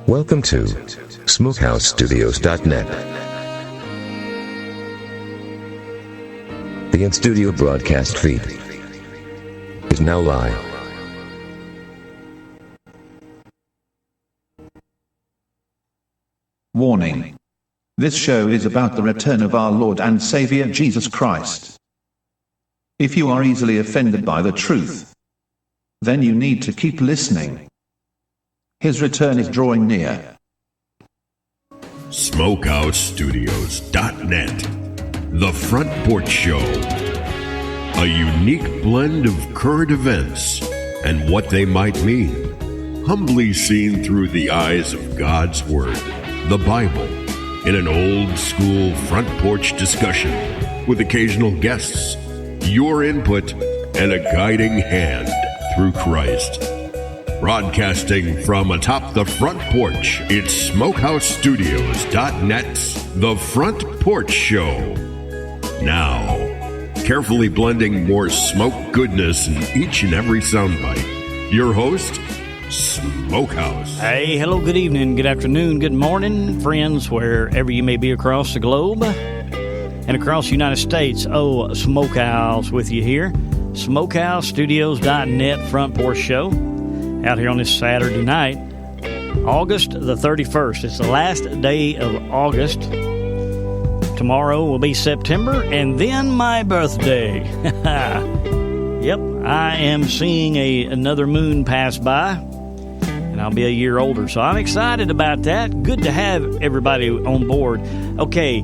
Welcome to SmokeHouseStudios.net. The in-studio broadcast feed is now live. Warning. This show is about the return of our Lord and Savior Jesus Christ. If you are easily offended by the truth, then you need to keep listening. His return is drawing near. SmokeHouseStudios.net. The Front Porch Show. A unique blend of current events and what they might mean. Humbly seen through the eyes of God's Word, the Bible, in an old-school front porch discussion with occasional guests, your input, and a guiding hand through Christ. Broadcasting from atop the front porch, it's SmokeHouseStudios.net's The Front Porch Show. Now, carefully blending more smoke goodness in each and every soundbite, your host, Smokehouse. Hey, hello, good evening, good afternoon, good morning, friends, wherever you may be across the globe and across the United States. Oh, Smokehouse with you here. SmokeHouseStudios.net Front Porch Show. Out here on this Saturday night, August the 31st. It's the last day of August. Tomorrow will be September, and then my birthday. Yep, I am seeing another moon pass by, and I'll be a year older, so I'm excited about that. Good to have everybody on board. Okay,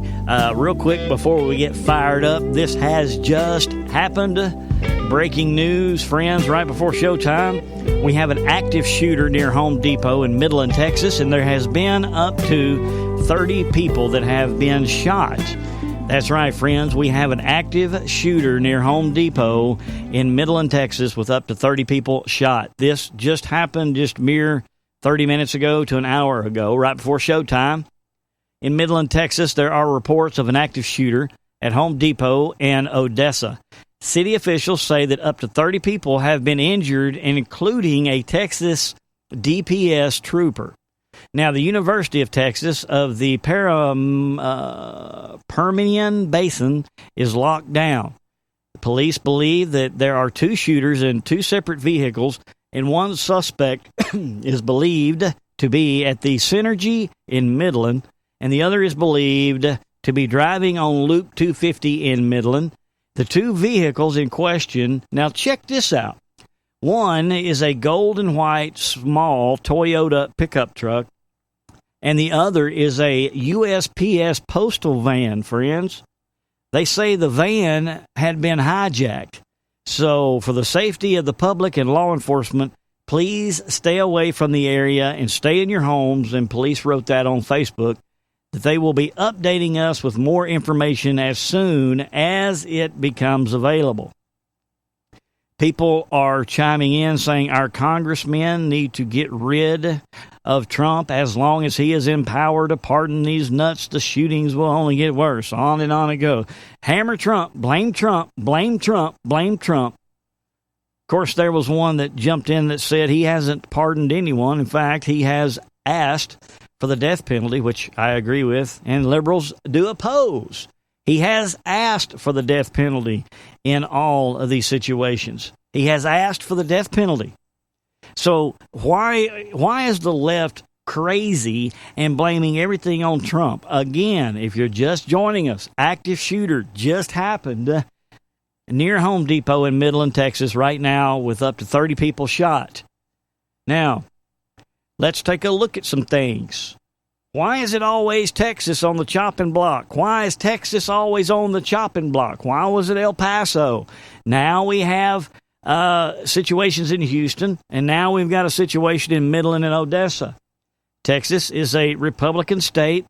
real quick before we get fired up, this has just happened. Breaking news, friends, right before showtime. We have an active shooter near Home Depot in Midland, Texas, and there has been up to 30 people that have been shot. That's right, friends. We have an active shooter near Home Depot in Midland, Texas, with up to 30 people shot. This just happened just mere 30 minutes ago to an hour ago, right before showtime. In Midland, Texas, there are reports of an active shooter at Home Depot and Odessa. City officials say that up to 30 people have been injured, including a Texas DPS trooper. Now, the University of Texas of the Permian Basin is locked down. The police believe that there are two shooters in two separate vehicles, and one suspect is believed to be at the Synergy in Midland, and the other is believed to be driving on Loop 250 in Midland. The two vehicles in question, now check this out. One is a gold and white small Toyota pickup truck, and the other is a USPS postal van, friends. They say the van had been hijacked. So for the safety of the public and law enforcement, please stay away from the area and stay in your homes, and police wrote that on Facebook. That they will be updating us with more information as soon as it becomes available. People are chiming in saying our congressmen need to get rid of Trump as long as he is in power to pardon these nuts. The shootings will only get worse. On and on it goes. Hammer Trump, blame Trump, blame Trump, blame Trump. Of course, there was one that jumped in that said he hasn't pardoned anyone. In fact, he has asked for the death penalty, which I agree with, and liberals do oppose. He has asked for the death penalty in all of these situations. He has asked for the death penalty. So why is the left crazy and blaming everything on Trump? Again, if you're just joining us, active shooter just happened near Home Depot in Midland, Texas right now with up to 30 people shot. Now, let's take a look at some things. Why is it always Texas on the chopping block? Why is Texas always on the chopping block? Why was it El Paso? Now we have situations in Houston, and now we've got a situation in Midland and Odessa. Texas is a Republican state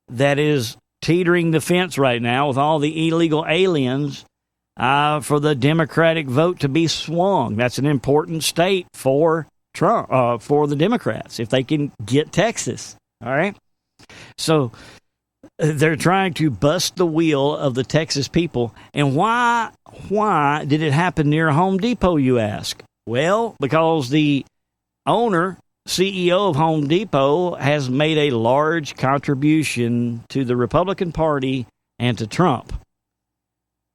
that is teetering the fence right now with all the illegal aliens for the Democratic vote to be swung. That's an important state for Trump, for the Democrats, if they can get Texas. All right. So they're trying to bust the wheel of the Texas people. And why did it happen near Home Depot, you ask? Well, because the owner CEO of Home Depot has made a large contribution to the Republican Party and to Trump.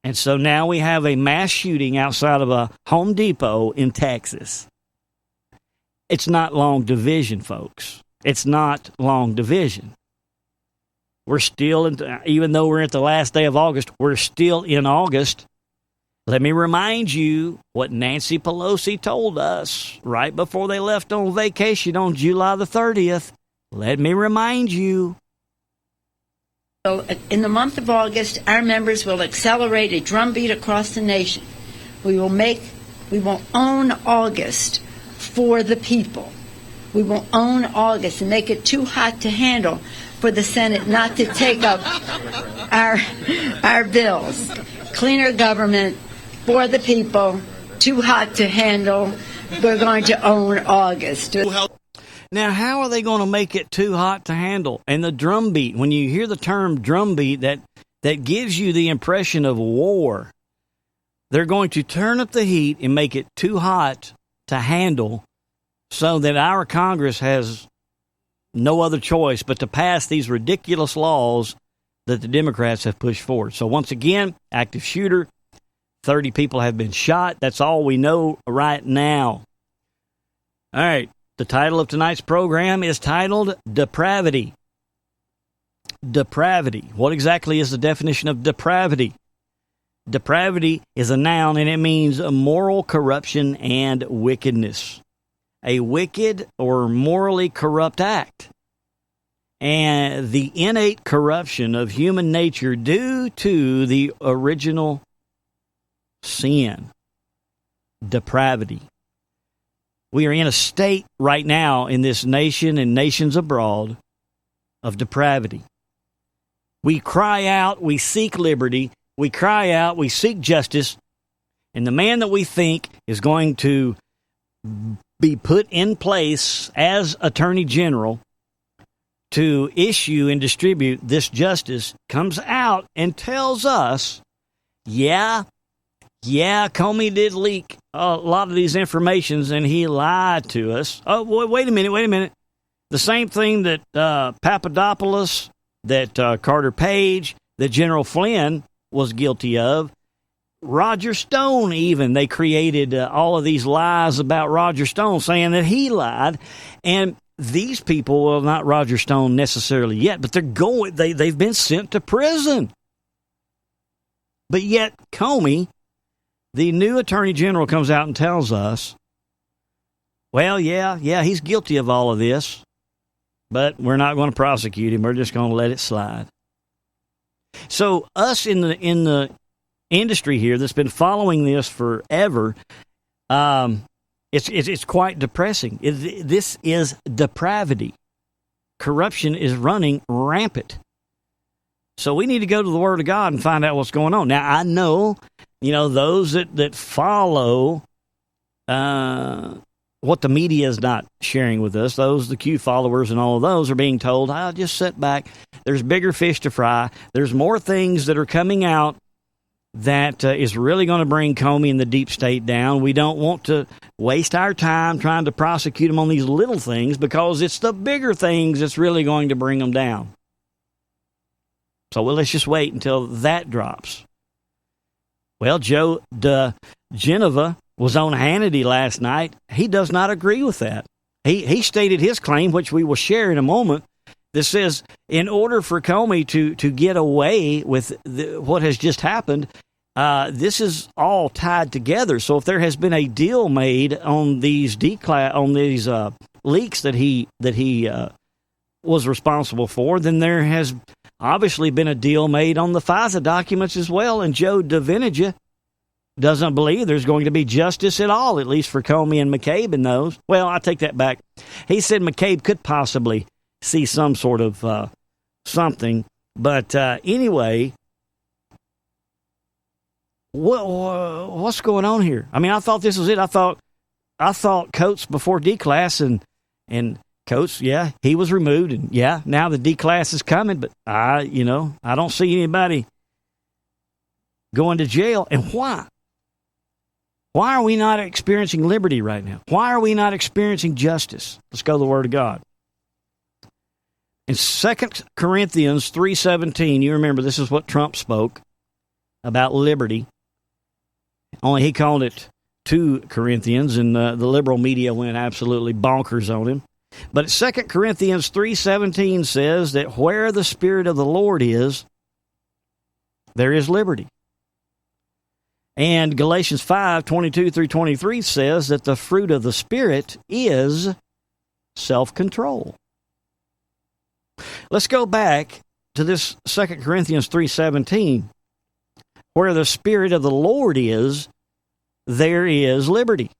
And so now we have a mass shooting outside of a Home Depot in Texas. It's not long division, folks. It's not long division. We're still, even though we're at the last day of August, we're still in August. Let me remind you what Nancy Pelosi told us right before they left on vacation on July the 30th. Let me remind you. So in the month of August, our members will accelerate a drumbeat across the nation. We will own August for the people. We will own August and make it too hot to handle for the Senate not to take up our bills. Cleaner government for the people, too hot to handle. We're going to own August. Now, how are they going to make it too hot to handle? And the drumbeat, when you hear the term drumbeat, that gives you the impression of war. They're going to turn up the heat and make it too hot to handle so that our Congress has no other choice but to pass these ridiculous laws that the Democrats have pushed forward. So once again, active shooter, 30 people have been shot. That's all we know right now. All right. The title of tonight's program is titled Depravity. Depravity. What exactly is the definition of depravity? Depravity is a noun, and it means moral corruption and wickedness. A wicked or morally corrupt act. And the innate corruption of human nature due to the original sin. Depravity. We are in a state right now in this nation and nations abroad of depravity. We cry out, we seek liberty, we cry out, we seek justice, and the man that we think is going to be put in place as Attorney General to issue and distribute this justice comes out and tells us, yeah, Comey did leak a lot of these informations, and he lied to us. Oh, wait a minute. The same thing that Papadopoulos, that Carter Page, that General Flynn was guilty of. Roger Stone even, they created all of these lies about Roger Stone, saying that he lied. And these people, well, not Roger Stone necessarily yet, but they've been sent to prison. But yet Comey, the new Attorney General, comes out and tells us, well, yeah, he's guilty of all of this, but we're not going to prosecute him. We're just going to let it slide. So us in the industry here that's been following this forever, it's quite depressing. This is depravity. Corruption is running rampant. So we need to go to the Word of God and find out what's going on. Now, I know, those that follow what the media is not sharing with us, the Q followers and all of those are being told, just sit back. There's bigger fish to fry. There's more things that are coming out that is really going to bring Comey and the deep state down. We don't want to waste our time trying to prosecute them on these little things because it's the bigger things that's really going to bring them down. So let's just wait until that drops. Well, Joe DeGenova was on Hannity last night. He does not agree with that. He stated his claim, which we will share in a moment, that says in order for Comey to get away with what has just happened, this is all tied together. So if there has been a deal made on these leaks that he was responsible for, then there has obviously been a deal made on the FISA documents as well, and Joe DeVinega doesn't believe there's going to be justice at all, at least for Comey and McCabe in those. Well, I take that back. He said McCabe could possibly see some sort of something, but anyway, what's going on here? I mean, I thought this was it. I thought Coates before D-class and Coates, yeah, he was removed, and yeah, now the D-class is coming, but I don't see anybody going to jail. And why? Why are we not experiencing liberty right now? Why are we not experiencing justice? Let's go to the Word of God. In 2 Corinthians 3:17, you remember this is what Trump spoke about liberty. Only he called it 2 Corinthians, and the liberal media went absolutely bonkers on him. But 2 Corinthians 3:17 says that where the Spirit of the Lord is, there is liberty. And Galatians 5:22 through 23 says that the fruit of the Spirit is self-control. Let's go back to this 2 Corinthians 3:17. Where the Spirit of the Lord is, there is liberty.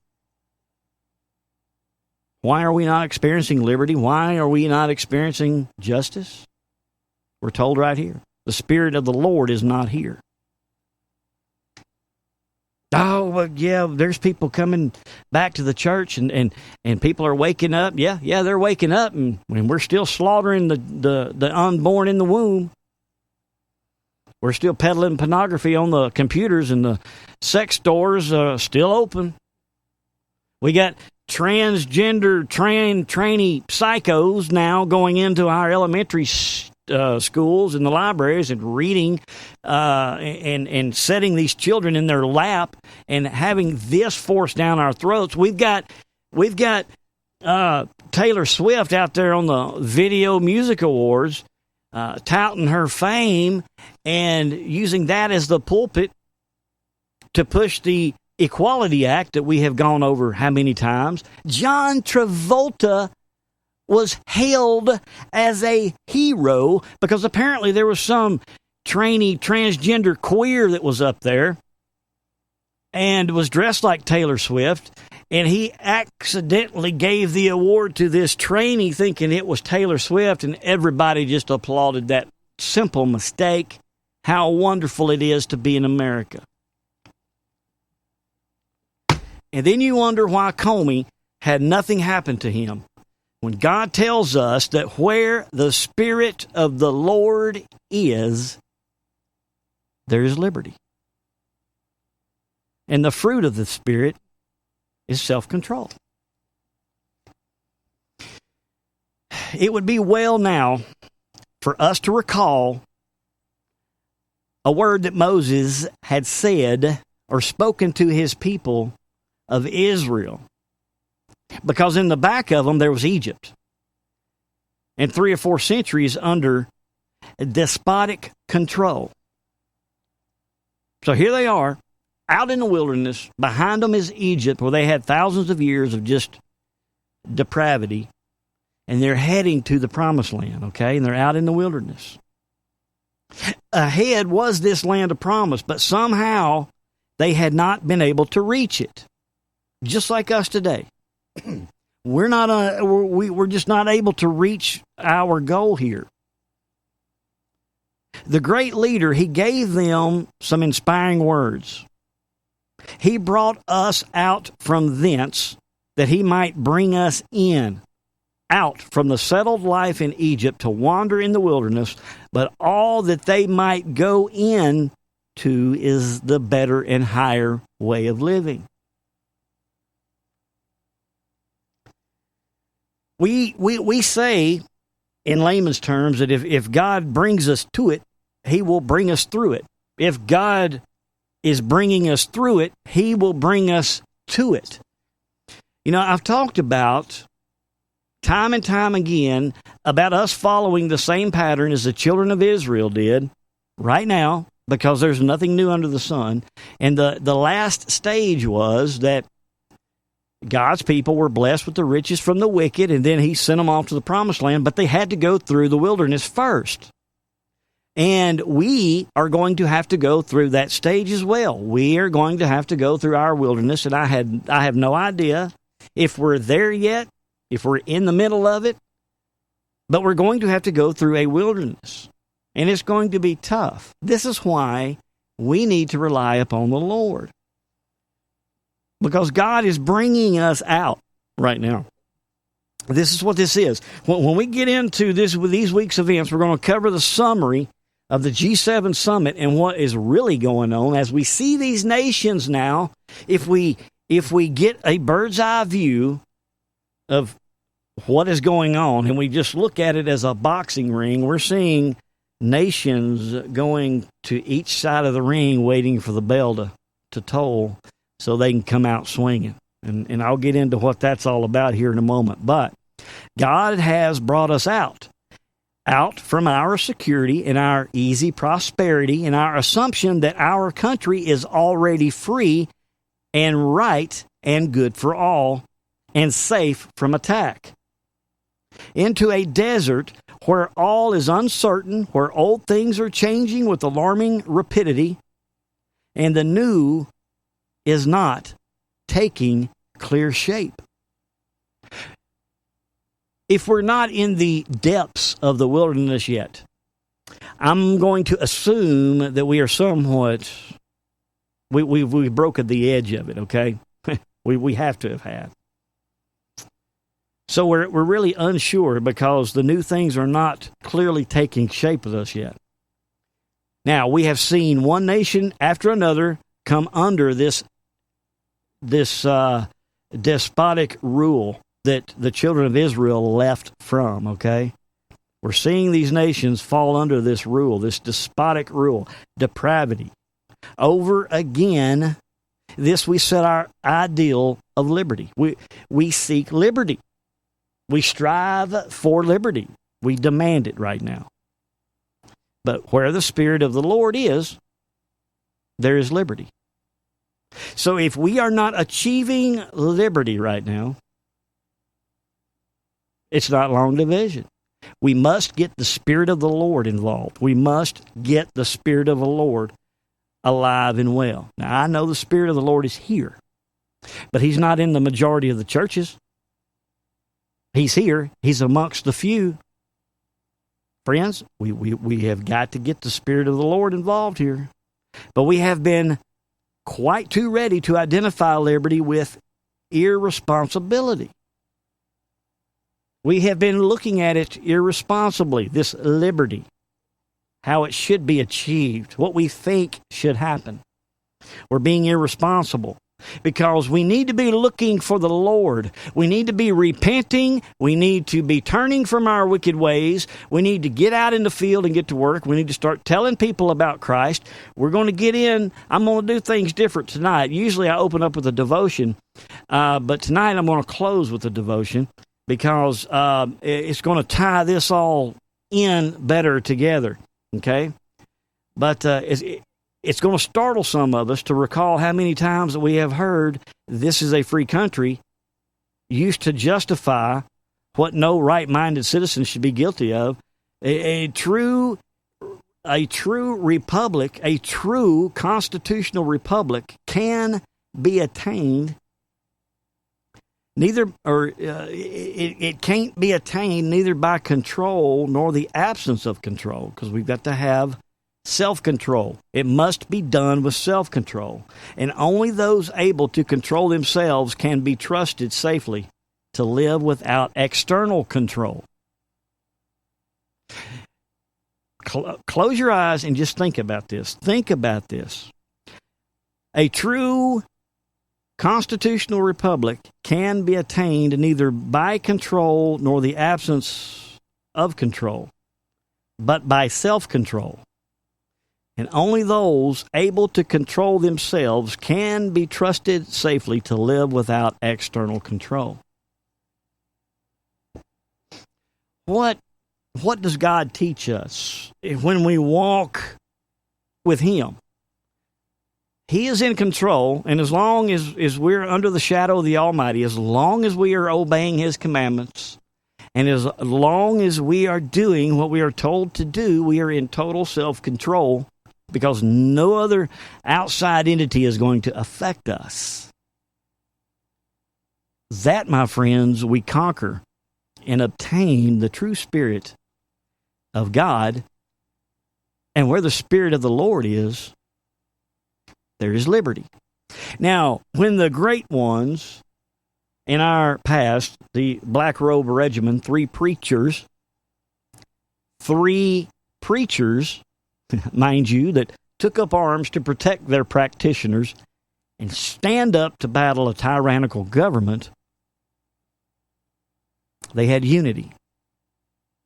Why are we not experiencing liberty? Why are we not experiencing justice? We're told right here, the Spirit of the Lord is not here. Oh, well, yeah, there's people coming back to the church and people are waking up. Yeah, they're waking up, and we're still slaughtering the unborn in the womb. We're still peddling pornography on the computers, and the sex stores are still open. We got transgender trainee psychos now going into our elementary schools and the libraries and reading and setting these children in their lap and having this forced down our throats. We've got Taylor Swift out there on the Video Music Awards touting her fame and using that as the pulpit to push the Equality Act that we have gone over how many times. John Travolta was hailed as a hero because apparently there was some trainee transgender queer that was up there and was dressed like Taylor Swift, and he accidentally gave the award to this trainee thinking it was Taylor Swift, and everybody just applauded that simple mistake. How wonderful it is to be in America. And then you wonder why Comey had nothing happen to him. When God tells us that where the Spirit of the Lord is, there is liberty. And the fruit of the Spirit is self-control. It would be well now for us to recall a word that Moses had said or spoken to his people of Israel. Because in the back of them there was Egypt. And 3 or 4 centuries under despotic control. So here they are, out in the wilderness. Behind them is Egypt, where they had thousands of years of just depravity. And they're heading to the promised land, okay? And they're out in the wilderness. Ahead was this land of promise, but somehow they had not been able to reach it. Just like us today. We're just not able to reach our goal here. The great leader, he gave them some inspiring words. He brought us out from thence that he might bring us in, out from the settled life in Egypt to wander in the wilderness, but all that they might go in to is the better and higher way of living. We say, in layman's terms, that if God brings us to it, he will bring us through it. If God is bringing us through it, he will bring us to it. You know, I've talked about, time and time again, about us following the same pattern as the children of Israel did right now, because there's nothing new under the sun. And the last stage was that God's people were blessed with the riches from the wicked, and then he sent them off to the promised land, but they had to go through the wilderness first. And we are going to have to go through that stage as well. We are going to have to go through our wilderness, and I have no idea if we're there yet, if we're in the middle of it, but we're going to have to go through a wilderness, and it's going to be tough. This is why we need to rely upon the Lord. Because God is bringing us out right now. This is what this is. When we get into this with these week's events, we're going to cover the summary of the G7 summit and what is really going on, as we see these nations now, if we get a bird's eye view of what is going on and we just look at it as a boxing ring, we're seeing nations going to each side of the ring waiting for the bell to toll so they can come out swinging. And I'll get into what that's all about here in a moment. But God has brought us out from our security and our easy prosperity and our assumption that our country is already free and right and good for all and safe from attack, into a desert where all is uncertain, where old things are changing with alarming rapidity, and the new is not taking clear shape. If we're not in the depths of the wilderness yet, I'm going to assume that we are somewhat, we've broken the edge of it, okay? we have to have had. So we're really unsure because the new things are not clearly taking shape with us yet. Now, we have seen one nation after another come under this despotic rule that the children of Israel left from, okay? We're seeing these nations fall under this rule, this despotic rule, depravity. Over again, this we set our ideal of liberty. We seek liberty. We strive for liberty. We demand it right now. But where the Spirit of the Lord is, there is liberty. So if we are not achieving liberty right now, it's not long division. We must get the Spirit of the Lord involved. We must get the Spirit of the Lord alive and well. Now, I know the Spirit of the Lord is here, but He's not in the majority of the churches. He's here. He's amongst the few. Friends, we have got to get the Spirit of the Lord involved here. But we have been quite too ready to identify liberty with irresponsibility. We have been looking at it irresponsibly, this liberty, how it should be achieved, what we think should happen. We're being irresponsible because we need to be looking for the Lord. We need to be repenting. We need to be turning from our wicked ways. We need to get out in the field and get to work. We need to start telling people about Christ. We're going to get in. I'm going to do things different tonight. Usually I open up with a devotion, but tonight I'm going to close with a devotion because it's going to tie this all in better together, okay? But it's going to startle some of us to recall how many times that we have heard this is a free country used to justify what no right-minded citizen should be guilty of. A true republic, a true constitutional republic can be attained it can't be attained neither by control nor the absence of control, because we've got to have self-control. It must be done with self-control. And only those able to control themselves can be trusted safely to live without external control. Close your eyes and just think about this. Think about this. A true constitutional republic can be attained neither by control nor the absence of control, but by self-control. And only those able to control themselves can be trusted safely to live without external control. What does God teach us when we walk with Him? He is in control, and as long as we're under the shadow of the Almighty, as long as we are obeying His commandments, and as long as we are doing what we are told to do, we are in total self-control, because no other outside entity is going to affect us. That, my friends, we conquer and obtain the true Spirit of God. And where the Spirit of the Lord is, there is liberty. Now, when the great ones in our past, the Black Robe Regiment, three preachers mind you, that took up arms to protect their practitioners and stand up to battle a tyrannical government, they had unity.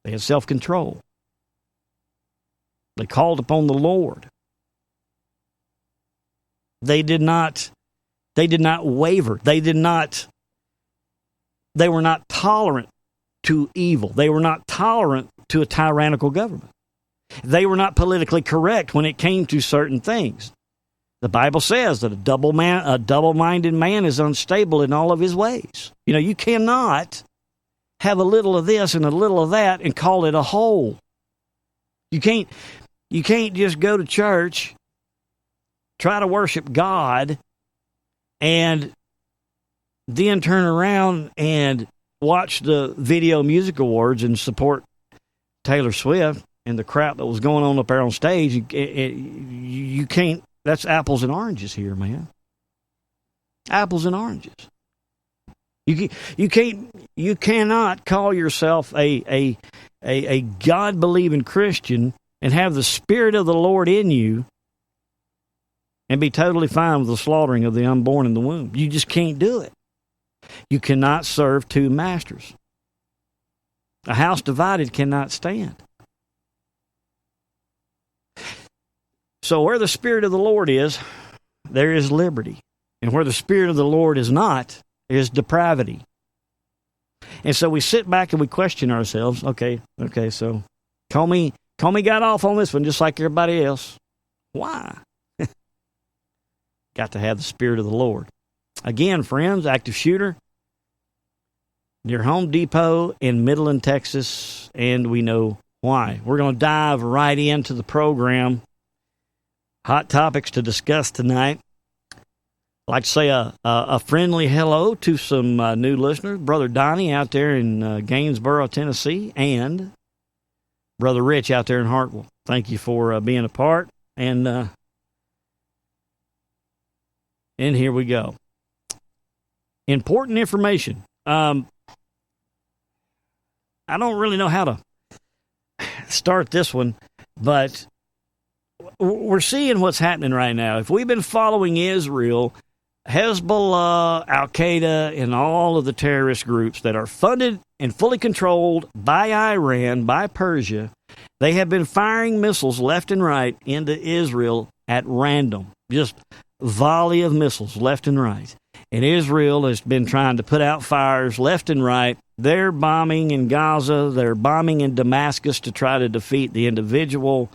They had self-control. They called upon the Lord. They did not waver. They were not tolerant to evil. They were not tolerant to a tyrannical government. They were not politically correct when it came to certain things. The Bible says that a double-minded man is unstable in all of his ways. You cannot have a little of this and a little of that and call it a whole. You can't just go to church, try to worship God, and then turn around and watch the Video Music Awards and support Taylor Swift and the crap that was going on up there on stage. You can't. That's apples and oranges here, man. Apples and oranges. You cannot call yourself a God-believing Christian and have the Spirit of the Lord in you and be totally fine with the slaughtering of the unborn in the womb. You just can't do it. You cannot serve two masters. A house divided cannot stand. So where the Spirit of the Lord is, there is liberty. And where the Spirit of the Lord is not, is depravity. And so we sit back and we question ourselves, okay, so call me got off on this one just like everybody else. Why? Got to have the Spirit of the Lord. Again, friends, active shooter near Home Depot in Midland, Texas, and we know why. We're going to dive right into the program. Hot topics to discuss tonight. I'd like to say a friendly hello to some new listeners. Brother Donnie out there in Gainesboro, Tennessee, and Brother Rich out there in Hartwell. Thank you for being a part. And here we go. Important information. I don't really know how to start this one, but we're seeing what's happening right now. If we've been following Israel, Hezbollah, Al-Qaeda, and all of the terrorist groups that are funded and fully controlled by Iran, by Persia, they have been firing missiles left and right into Israel at random. Just volley of missiles left and right. And Israel has been trying to put out fires left and right. They're bombing in Gaza. They're bombing in Damascus to try to defeat the individual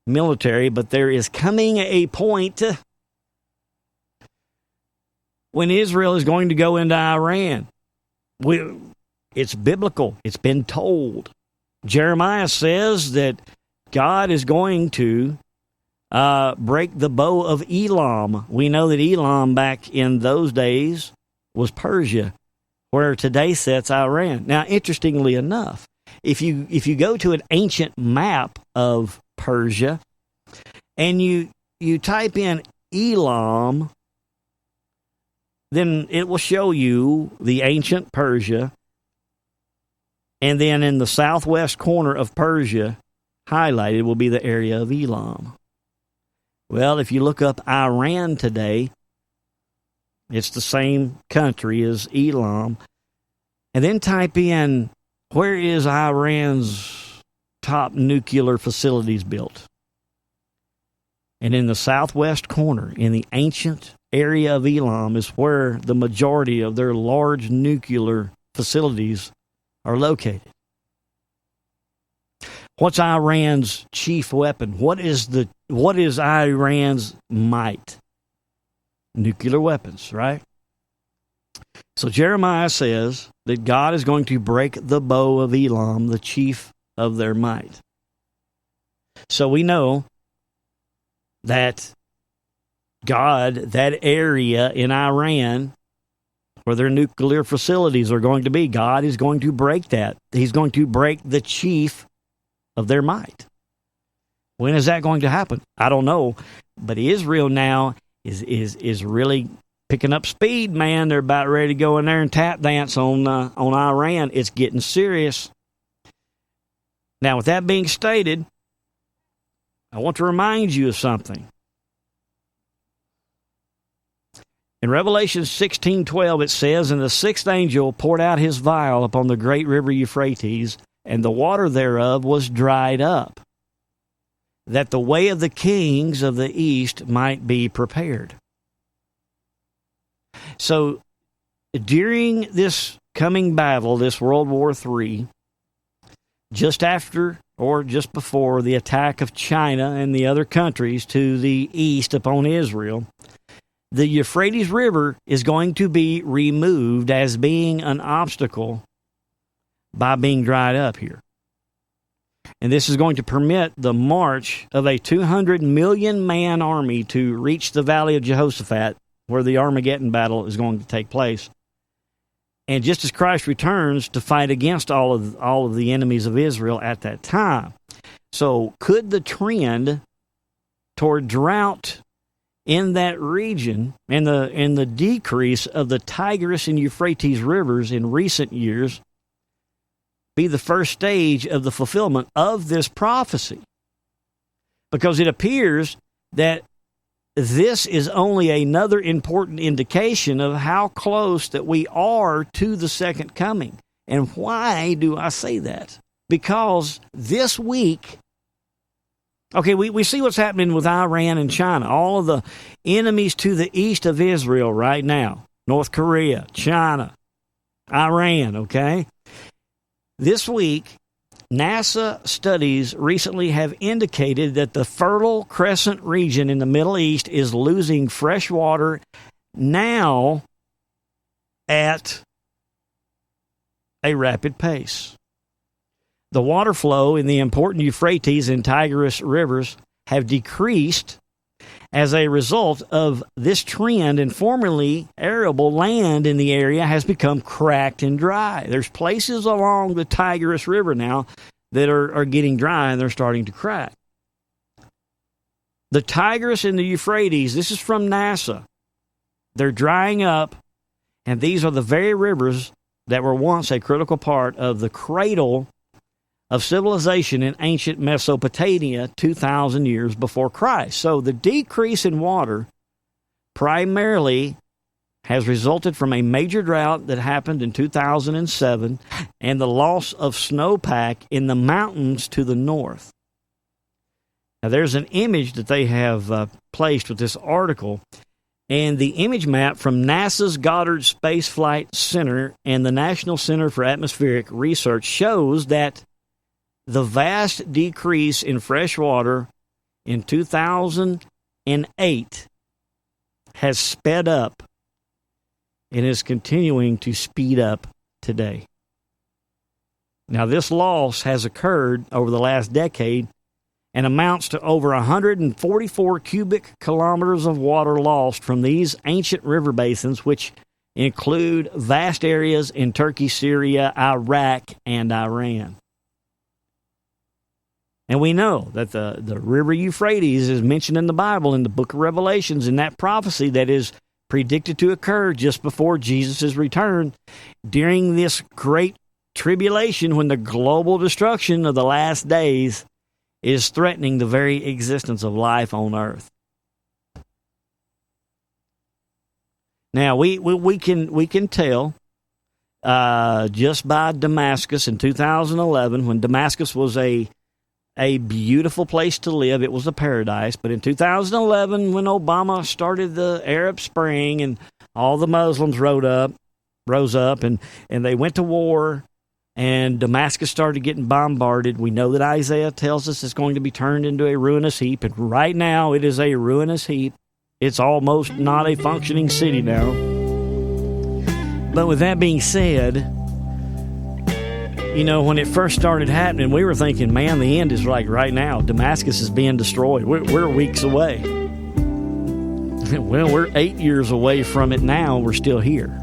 military. But there is coming a point when Israel is going to go into Iran. It's biblical. It's been told. Jeremiah says that God is going to break the bow of Elam. We know that Elam back in those days was Persia, where today sits Iran. Now, interestingly enough, if you go to an ancient map of Persia and you type in Elam, then it will show you the ancient Persia, and then in the southwest corner of Persia, highlighted will be the area of Elam. Well, if you look up Iran today, it's the same country as Elam. And then type in, where is Iran's top nuclear facilities built? And in the southwest corner, in the ancient area of Elam, is where the majority of their large nuclear facilities are located. What's Iran's chief weapon? What is Iran's might? Nuclear weapons, right? So Jeremiah says that God is going to break the bow of Elam, the chief of their might. So we know that God, that area in Iran where their nuclear facilities are going to be, God is going to break that. He's going to break the chief of their might. When is that going to happen? I don't know. But Israel now is really picking up speed, man. They're about ready to go in there and tap dance on Iran. It's getting serious. Now, with that being stated, I want to remind you of something. In Revelation 16:12, it says, "And the sixth angel poured out his vial upon the great river Euphrates, and the water thereof was dried up, that the way of the kings of the east might be prepared." So, during this coming battle, this World War III, just after or just before the attack of China and the other countries to the east upon Israel, the Euphrates River is going to be removed as being an obstacle by being dried up here. And this is going to permit the march of a 200 million man army to reach the Valley of Jehoshaphat, where the Armageddon battle is going to take place. And just as Christ returns to fight against all of the enemies of Israel at that time. So could the trend toward drought in that region and the decrease of the Tigris and Euphrates rivers in recent years be the first stage of the fulfillment of this prophecy? Because it appears that this is only another important indication of how close that we are to the second coming. And why do I say that? Because this week, okay, we see what's happening with Iran and China, all of the enemies to the east of Israel right now. North Korea, China, Iran, okay? This week, NASA studies recently have indicated that the Fertile Crescent region in the Middle East is losing fresh water now at a rapid pace. The water flow in the important Euphrates and Tigris rivers have decreased as a result of this trend, and formerly arable land in the area has become cracked and dry. There's places along the Tigris River now that are getting dry and they're starting to crack. The Tigris and the Euphrates, this is from NASA, they're drying up, and these are the very rivers that were once a critical part of the cradle of civilization in ancient Mesopotamia 2,000 years before Christ. So the decrease in water primarily has resulted from a major drought that happened in 2007 and the loss of snowpack in the mountains to the north. Now there's an image that they have placed with this article, and the image map from NASA's Goddard Space Flight Center and the National Center for Atmospheric Research shows that the vast decrease in fresh water in 2008 has sped up and is continuing to speed up today. Now, this loss has occurred over the last decade and amounts to over 144 cubic kilometers of water lost from these ancient river basins, which include vast areas in Turkey, Syria, Iraq, and Iran. And we know that the river Euphrates is mentioned in the Bible in the book of Revelations, in that prophecy that is predicted to occur just before Jesus' return during this great tribulation, when the global destruction of the last days is threatening the very existence of life on earth. Now, we can tell just by Damascus in 2011, when Damascus was a beautiful place to live. It was a paradise. But in 2011, when Obama started the Arab Spring and all the Muslims rose up and they went to war, and Damascus started getting bombarded, we know that Isaiah tells us it's going to be turned into a ruinous heap. And right now, it is a ruinous heap. It's almost not a functioning city now. But with that being said, you know, when it first started happening, we were thinking, man, the end is like right now. Damascus is being destroyed. We're weeks away. Well, we're 8 years away from it now. We're still here.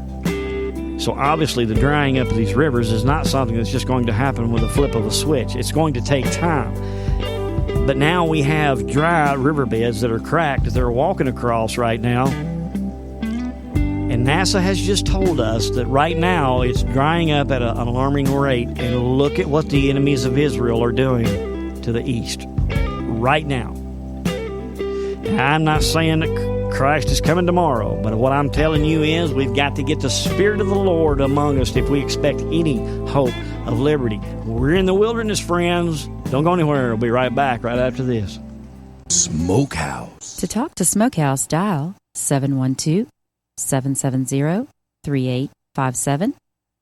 So obviously the drying up of these rivers is not something that's just going to happen with a flip of a switch. It's going to take time. But now we have dry riverbeds that are cracked that they're walking across right now. And NASA has just told us that right now it's drying up at an alarming rate. And look at what the enemies of Israel are doing to the east. right now. I'm not saying that Christ is coming tomorrow, but what I'm telling you is we've got to get the Spirit of the Lord among us if we expect any hope of liberty. We're in the wilderness, friends. Don't go anywhere. We'll be right back right after this. Smokehouse. To talk to Smokehouse, dial 712-770-3857.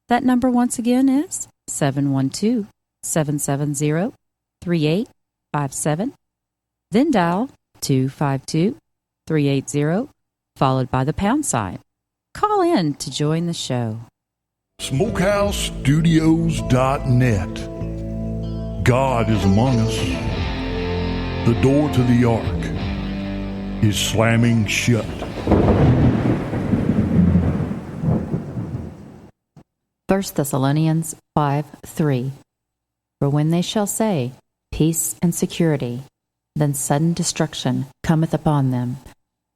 That number once again is 712-770-3857. Then dial 252-380, followed by the pound sign. Call in to join the show. SmokehouseStudios.net. God is among us. The door to the ark is slamming shut. 1 Thessalonians 5:3. For when they shall say, peace and security, then sudden destruction cometh upon them,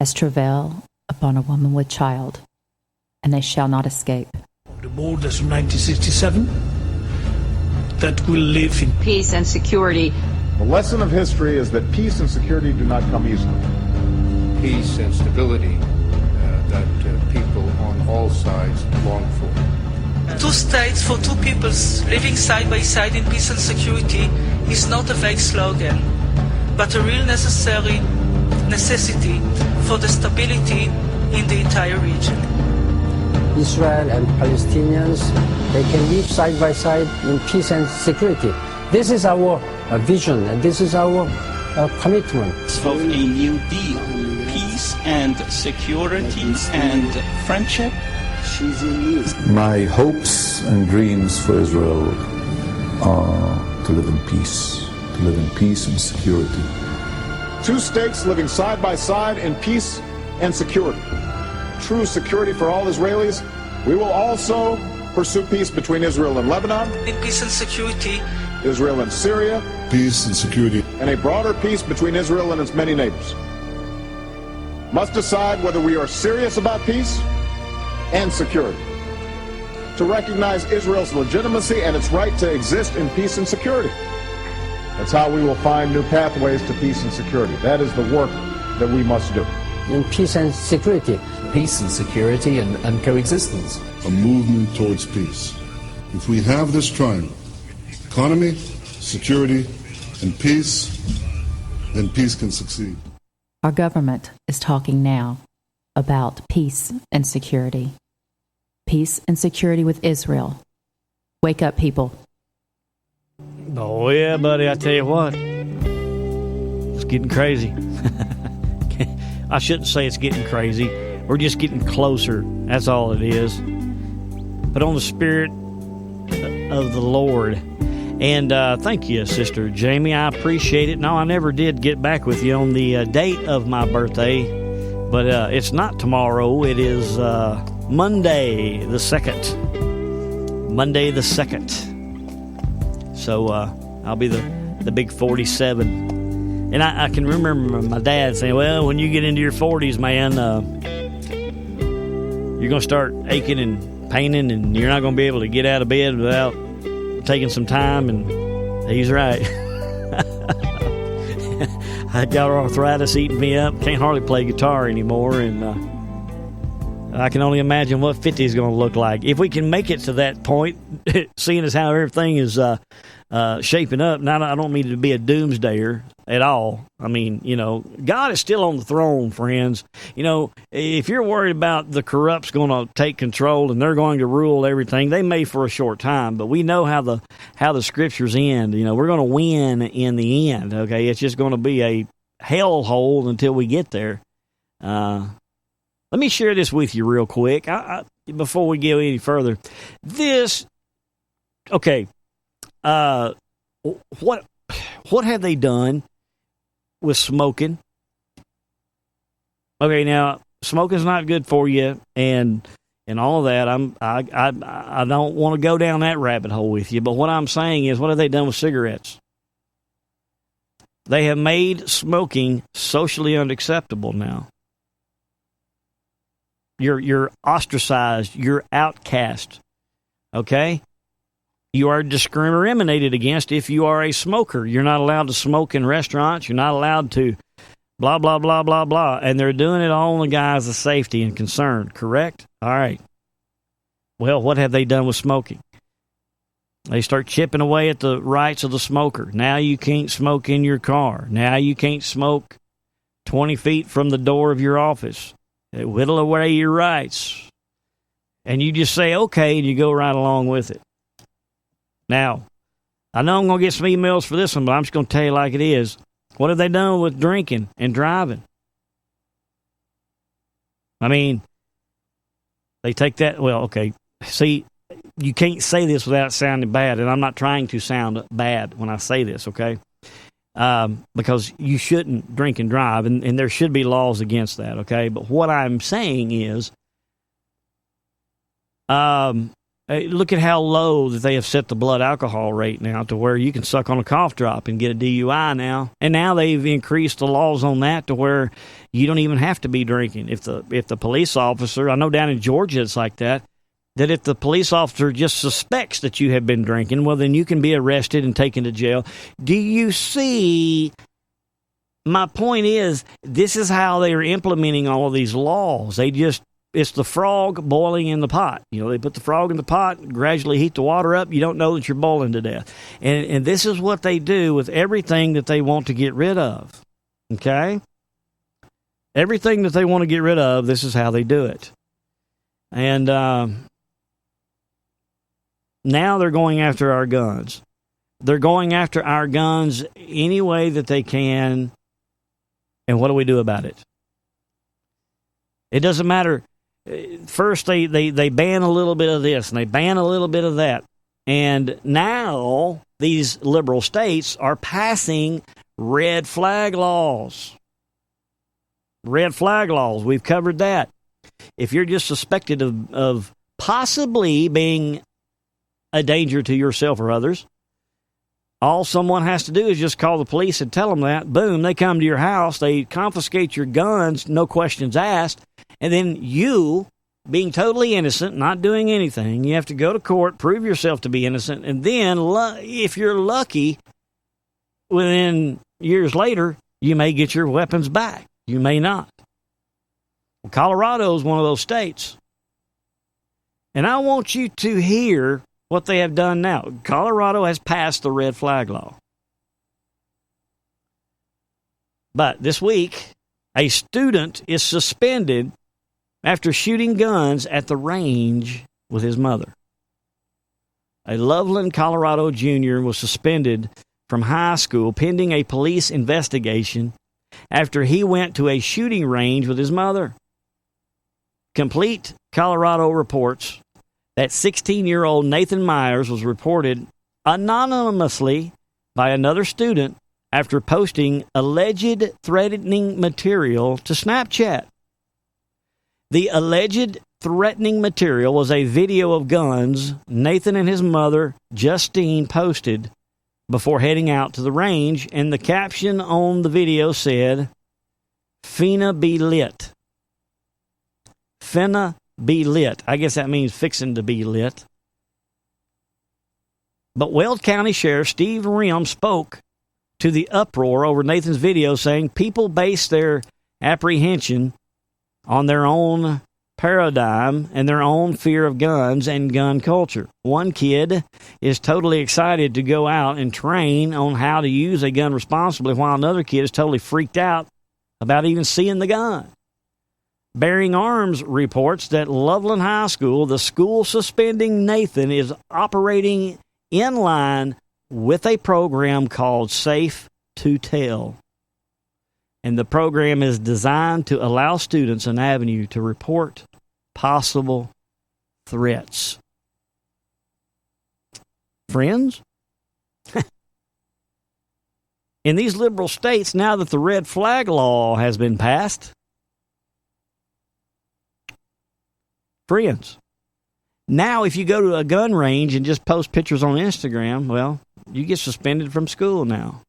as travail upon a woman with child, and they shall not escape. The borders of 1967, that will live in peace and security. The lesson of history is that peace and security do not come easily. Peace and stability that people on all sides long for. 2 states for 2 peoples living side by side in peace and security is not a vague slogan, but a real necessity for the stability in the entire region. Israel and Palestinians, they can live side by side in peace and security. This is our vision, and this is our commitment. Of a new deal, peace and security and friendship. My hopes and dreams for Israel are to live in peace and security. 2 states living side by side in peace and security. True security for all Israelis. We will also pursue peace between Israel and Lebanon. In peace and security. Israel and Syria. Peace and security. And a broader peace between Israel and its many neighbors. Must decide whether we are serious about peace and security. To recognize Israel's legitimacy and its right to exist in peace and security. That's how we will find new pathways to peace and security. That is the work that we must do. In peace and security. Peace and security and coexistence. A movement towards peace. If we have this triangle, economy, security, and peace, then peace can succeed. Our government is talking now about peace and security. Peace and security with Israel. Wake up, people. Oh, yeah, buddy, I tell you what. It's getting crazy. I shouldn't say it's getting crazy. We're just getting closer. That's all it is. But on the Spirit of the Lord. And thank you, Sister Jamie. I appreciate it. No, I never did get back with you on the date of my birthday. But it's not tomorrow. It is Monday the 2nd. Monday the 2nd. So I'll be the big 47. And I can remember my dad saying, well, when you get into your 40s, man, you're going to start aching and paining, and you're not going to be able to get out of bed without taking some time. And he's right. I got arthritis eating me up. Can't hardly play guitar anymore. And I can only imagine what 50 is going to look like. If we can make it to that point, seeing as how everything is shaping up. Now, I don't mean to be a doomsdayer at all. I mean, God is still on the throne, friends. If you're worried about the corrupt's going to take control and they're going to rule everything, they may for a short time, but we know how the scriptures end. We're going to win in the end. Okay, it's just going to be a hellhole until we get there. Let me share this with you real quick before we go any further. What have they done with smoking? Okay, now smoking's not good for you, and all of that. I don't want to go down that rabbit hole with you. But what I'm saying is, what have they done with cigarettes? They have made smoking socially unacceptable now. You're ostracized. You're outcast. Okay? You are discriminated against if you are a smoker. You're not allowed to smoke in restaurants. You're not allowed to blah, blah, blah, blah, blah. And they're doing it all in the guise of safety and concern, correct? All right. Well, what have they done with smoking? They start chipping away at the rights of the smoker. Now you can't smoke in your car. Now you can't smoke 20 feet from the door of your office. They whittle away your rights. And you just say, okay, and you go right along with it. Now, I know I'm going to get some emails for this one, but I'm just going to tell you like it is. What have they done with drinking and driving? I mean, they take that, well, okay. See, you can't say this without sounding bad, and I'm not trying to sound bad when I say this, okay? Because you shouldn't drink and drive, and there should be laws against that, okay? But what I'm saying is, look at how low that they have set the blood alcohol rate now to where you can suck on a cough drop and get a DUI now. And now they've increased the laws on that to where you don't even have to be drinking. If the police officer, I know down in Georgia it's like that if the police officer just suspects that you have been drinking, well, then you can be arrested and taken to jail. Do you see? My point is, this is how they are implementing all of these laws. It's the frog boiling in the pot. You know, they put the frog in the pot, gradually heat the water up. You don't know that you're boiling to death. And this is what they do with everything that they want to get rid of. Okay? Everything that they want to get rid of, this is how they do it. And now they're going after our guns. They're going after our guns any way that they can. And what do we do about it? It doesn't matter. First, they ban a little bit of this, and they ban a little bit of that. And now these liberal states are passing red flag laws. Red flag laws. We've covered that. If you're just suspected of possibly being a danger to yourself or others, all someone has to do is just call the police and tell them that. Boom, they come to your house, they confiscate your guns, no questions asked, and then you, being totally innocent, not doing anything, you have to go to court, prove yourself to be innocent, and then, if you're lucky, within years later, you may get your weapons back. You may not. Well, Colorado is one of those states. And I want you to hear what they have done now. Colorado has passed the red flag law. But this week, a student is suspended after shooting guns at the range with his mother. A Loveland, Colorado junior was suspended from high school pending a police investigation after he went to a shooting range with his mother. Complete Colorado reports that 16-year-old Nathan Myers was reported anonymously by another student after posting alleged threatening material to Snapchat. The alleged threatening material was a video of guns Nathan and his mother, Justine, posted before heading out to the range, and the caption on the video said, "Finna be lit." Finna be lit. I guess that means fixing to be lit. But Weld County Sheriff Steve Rim spoke to the uproar over Nathan's video, saying people base their apprehension on their own paradigm and their own fear of guns and gun culture. One kid is totally excited to go out and train on how to use a gun responsibly, while another kid is totally freaked out about even seeing the gun. Bearing Arms reports that Loveland High School, the school suspending Nathan, is operating in line with a program called Safe to Tell. And the program is designed to allow students an avenue to report possible threats. Friends, in these liberal states, now that the red flag law has been passed, friends, now if you go to a gun range and just post pictures on Instagram, well, you get suspended from school now.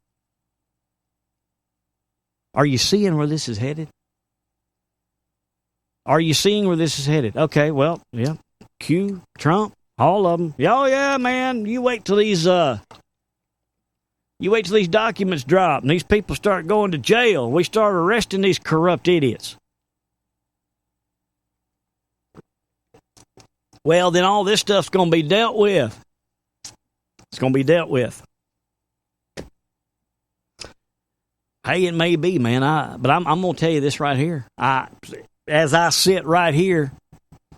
Are you seeing where this is headed? Are you seeing where this is headed? Okay, well, yeah, cue Trump. All of them. Oh, yeah, man. You wait till these documents drop and these people start going to jail. We start arresting these corrupt idiots. Well, then all this stuff's going to be dealt with. It's going to be dealt with. Hey, it may be, man. But I'm going to tell you this right here. As I sit right here,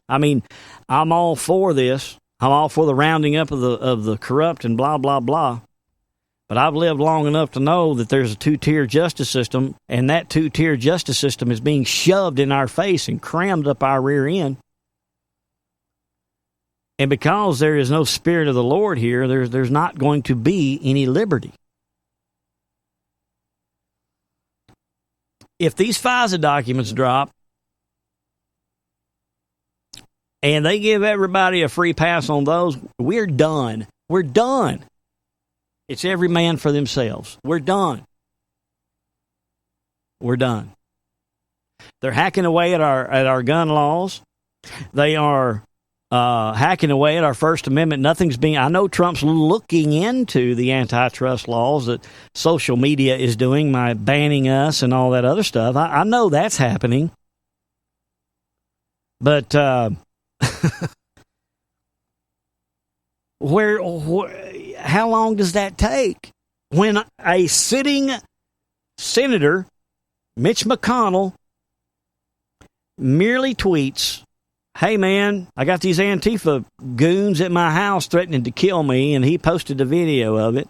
I mean, I'm all for this. I'm all for the rounding up of the corrupt and blah, blah, blah. But I've lived long enough to know that there's a two-tier justice system, and that two-tier justice system is being shoved in our face and crammed up our rear end. And because there is no Spirit of the Lord here, there's not going to be any liberty. If these FISA documents drop and they give everybody a free pass on those, we're done. We're done. It's every man for themselves. We're done. We're done. They're hacking away at our gun laws. They are hacking away at our First Amendment. I know Trump's looking into the antitrust laws that social media is doing by banning us and all that other stuff. I know that's happening. But how long does that take? When a sitting senator, Mitch McConnell, merely tweets, "Hey, man, I got these Antifa goons at my house threatening to kill me," and he posted a video of it.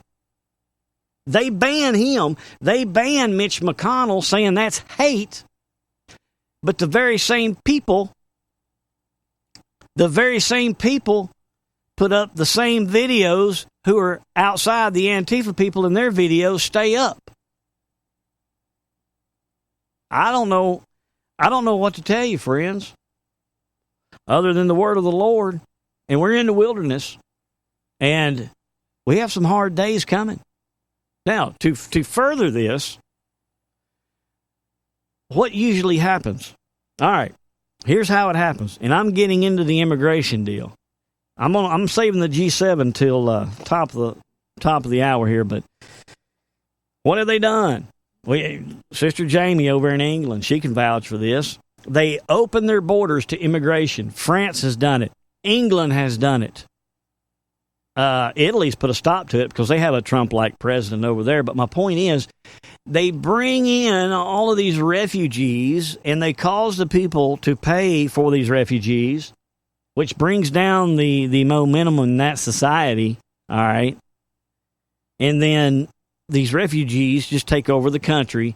They ban him. They ban Mitch McConnell, saying that's hate. But the very same people put up the same videos who are outside the Antifa people, and their videos stay up. I don't know what to tell you, friends, other than the word of the Lord. And we're in the wilderness, and we have some hard days coming. Now, to further this, what usually happens? All right, here's how it happens. And I'm getting into the immigration deal. I'm saving the G7 till top of the hour here. But what have they done? Sister Jamie over in England, she can vouch for this. They open their borders to immigration. France has done it. England has done it. Italy's put a stop to it because they have a Trump-like president over there. But my point is, they bring in all of these refugees, and they cause the people to pay for these refugees, which brings down the momentum in that society, all right? And then these refugees just take over the country,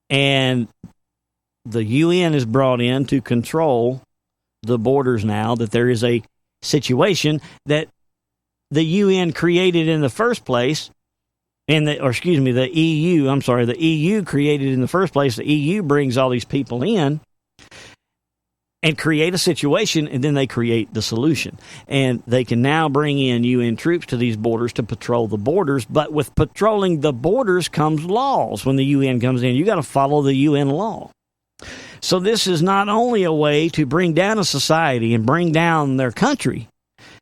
and the UN is brought in to control the borders now, that there is a situation that the UN created in the first place, the EU created in the first place. The EU brings all these people in and create a situation, and then they create the solution. And they can now bring in UN troops to these borders to patrol the borders, but with patrolling the borders comes laws. When the UN comes in, you got to follow the UN law. So this is not only a way to bring down a society and bring down their country,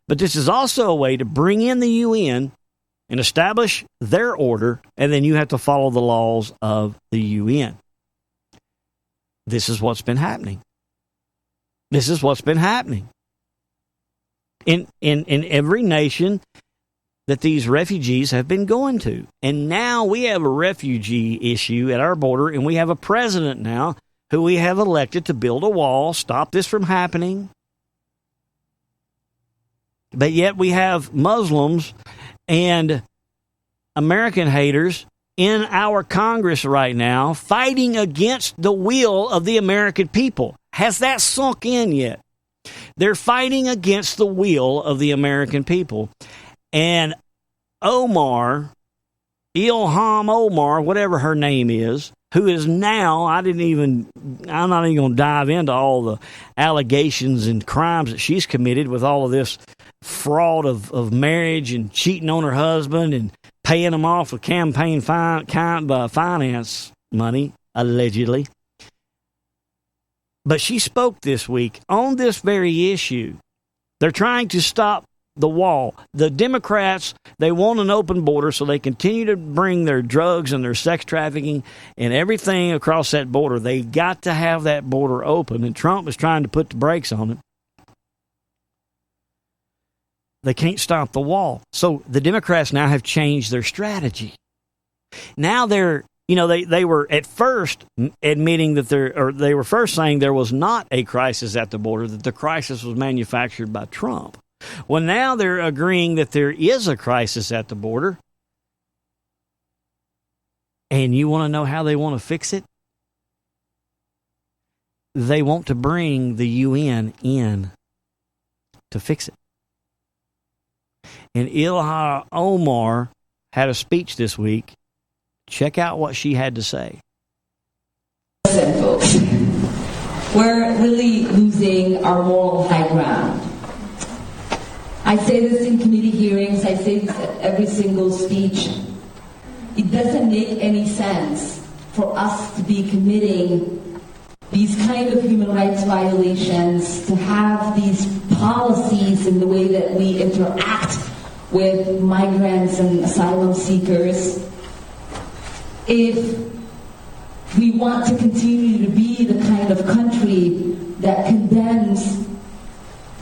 but this is also a way to bring in the UN and establish their order, and then you have to follow the laws of the UN. This is what's been happening. This is what's been happening in every nation that these refugees have been going to. And now we have a refugee issue at our border, and we have a president now who we have elected to build a wall, stop this from happening. But yet we have Muslims and American haters in our Congress right now fighting against the will of the American people. Has that sunk in yet? They're fighting against the will of the American people. And Ilhan Omar, whatever her name is, who is now, I'm not even going to dive into all the allegations and crimes that she's committed with all of this fraud of marriage and cheating on her husband and paying him off with campaign finance money, allegedly. But she spoke this week on this very issue. They're trying to stop the wall. The Democrats, they want an open border so they continue to bring their drugs and their sex trafficking and everything across that border. They've got to have that border open, and Trump is trying to put the brakes on it. They can't stop the wall. So the Democrats now have changed their strategy. Now they're, they were at first admitting that they were first saying there was not a crisis at the border, that the crisis was manufactured by Trump. Well, now they're agreeing that there is a crisis at the border. And you want to know how they want to fix it? They want to bring the UN in to fix it. And Ilhan Omar had a speech this week. Check out what she had to say. Listen, folks, we're really losing our moral high ground. I say this in committee hearings, I say this at every single speech. It doesn't make any sense for us to be committing these kind of human rights violations, to have these policies in the way that we interact with migrants and asylum seekers, if we want to continue to be the kind of country that condemns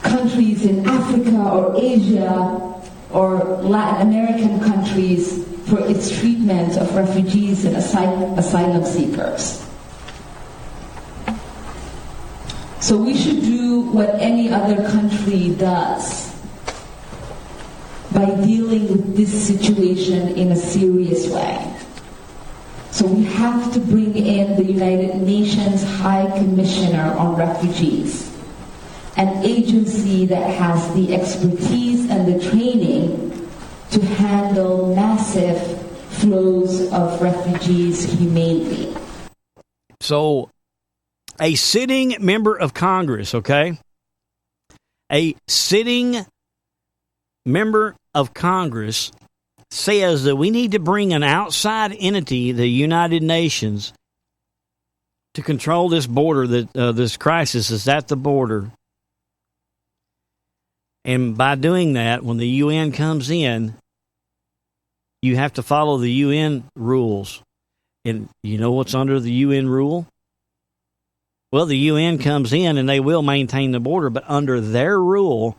countries in Africa or Asia or Latin American countries for its treatment of refugees and asylum seekers. So we should do what any other country does by dealing with this situation in a serious way. So we have to bring in the United Nations High Commissioner on Refugees, an agency that has the expertise and the training to handle massive flows of refugees humanely. So, a sitting member of Congress, okay? A sitting member of Congress says that we need to bring an outside entity, the United Nations, to control this border, that this crisis is at the border. And by doing that, when the UN comes in, you have to follow the UN rules. And you know what's under the UN rule? Well, the UN comes in and they will maintain the border, but under their rule,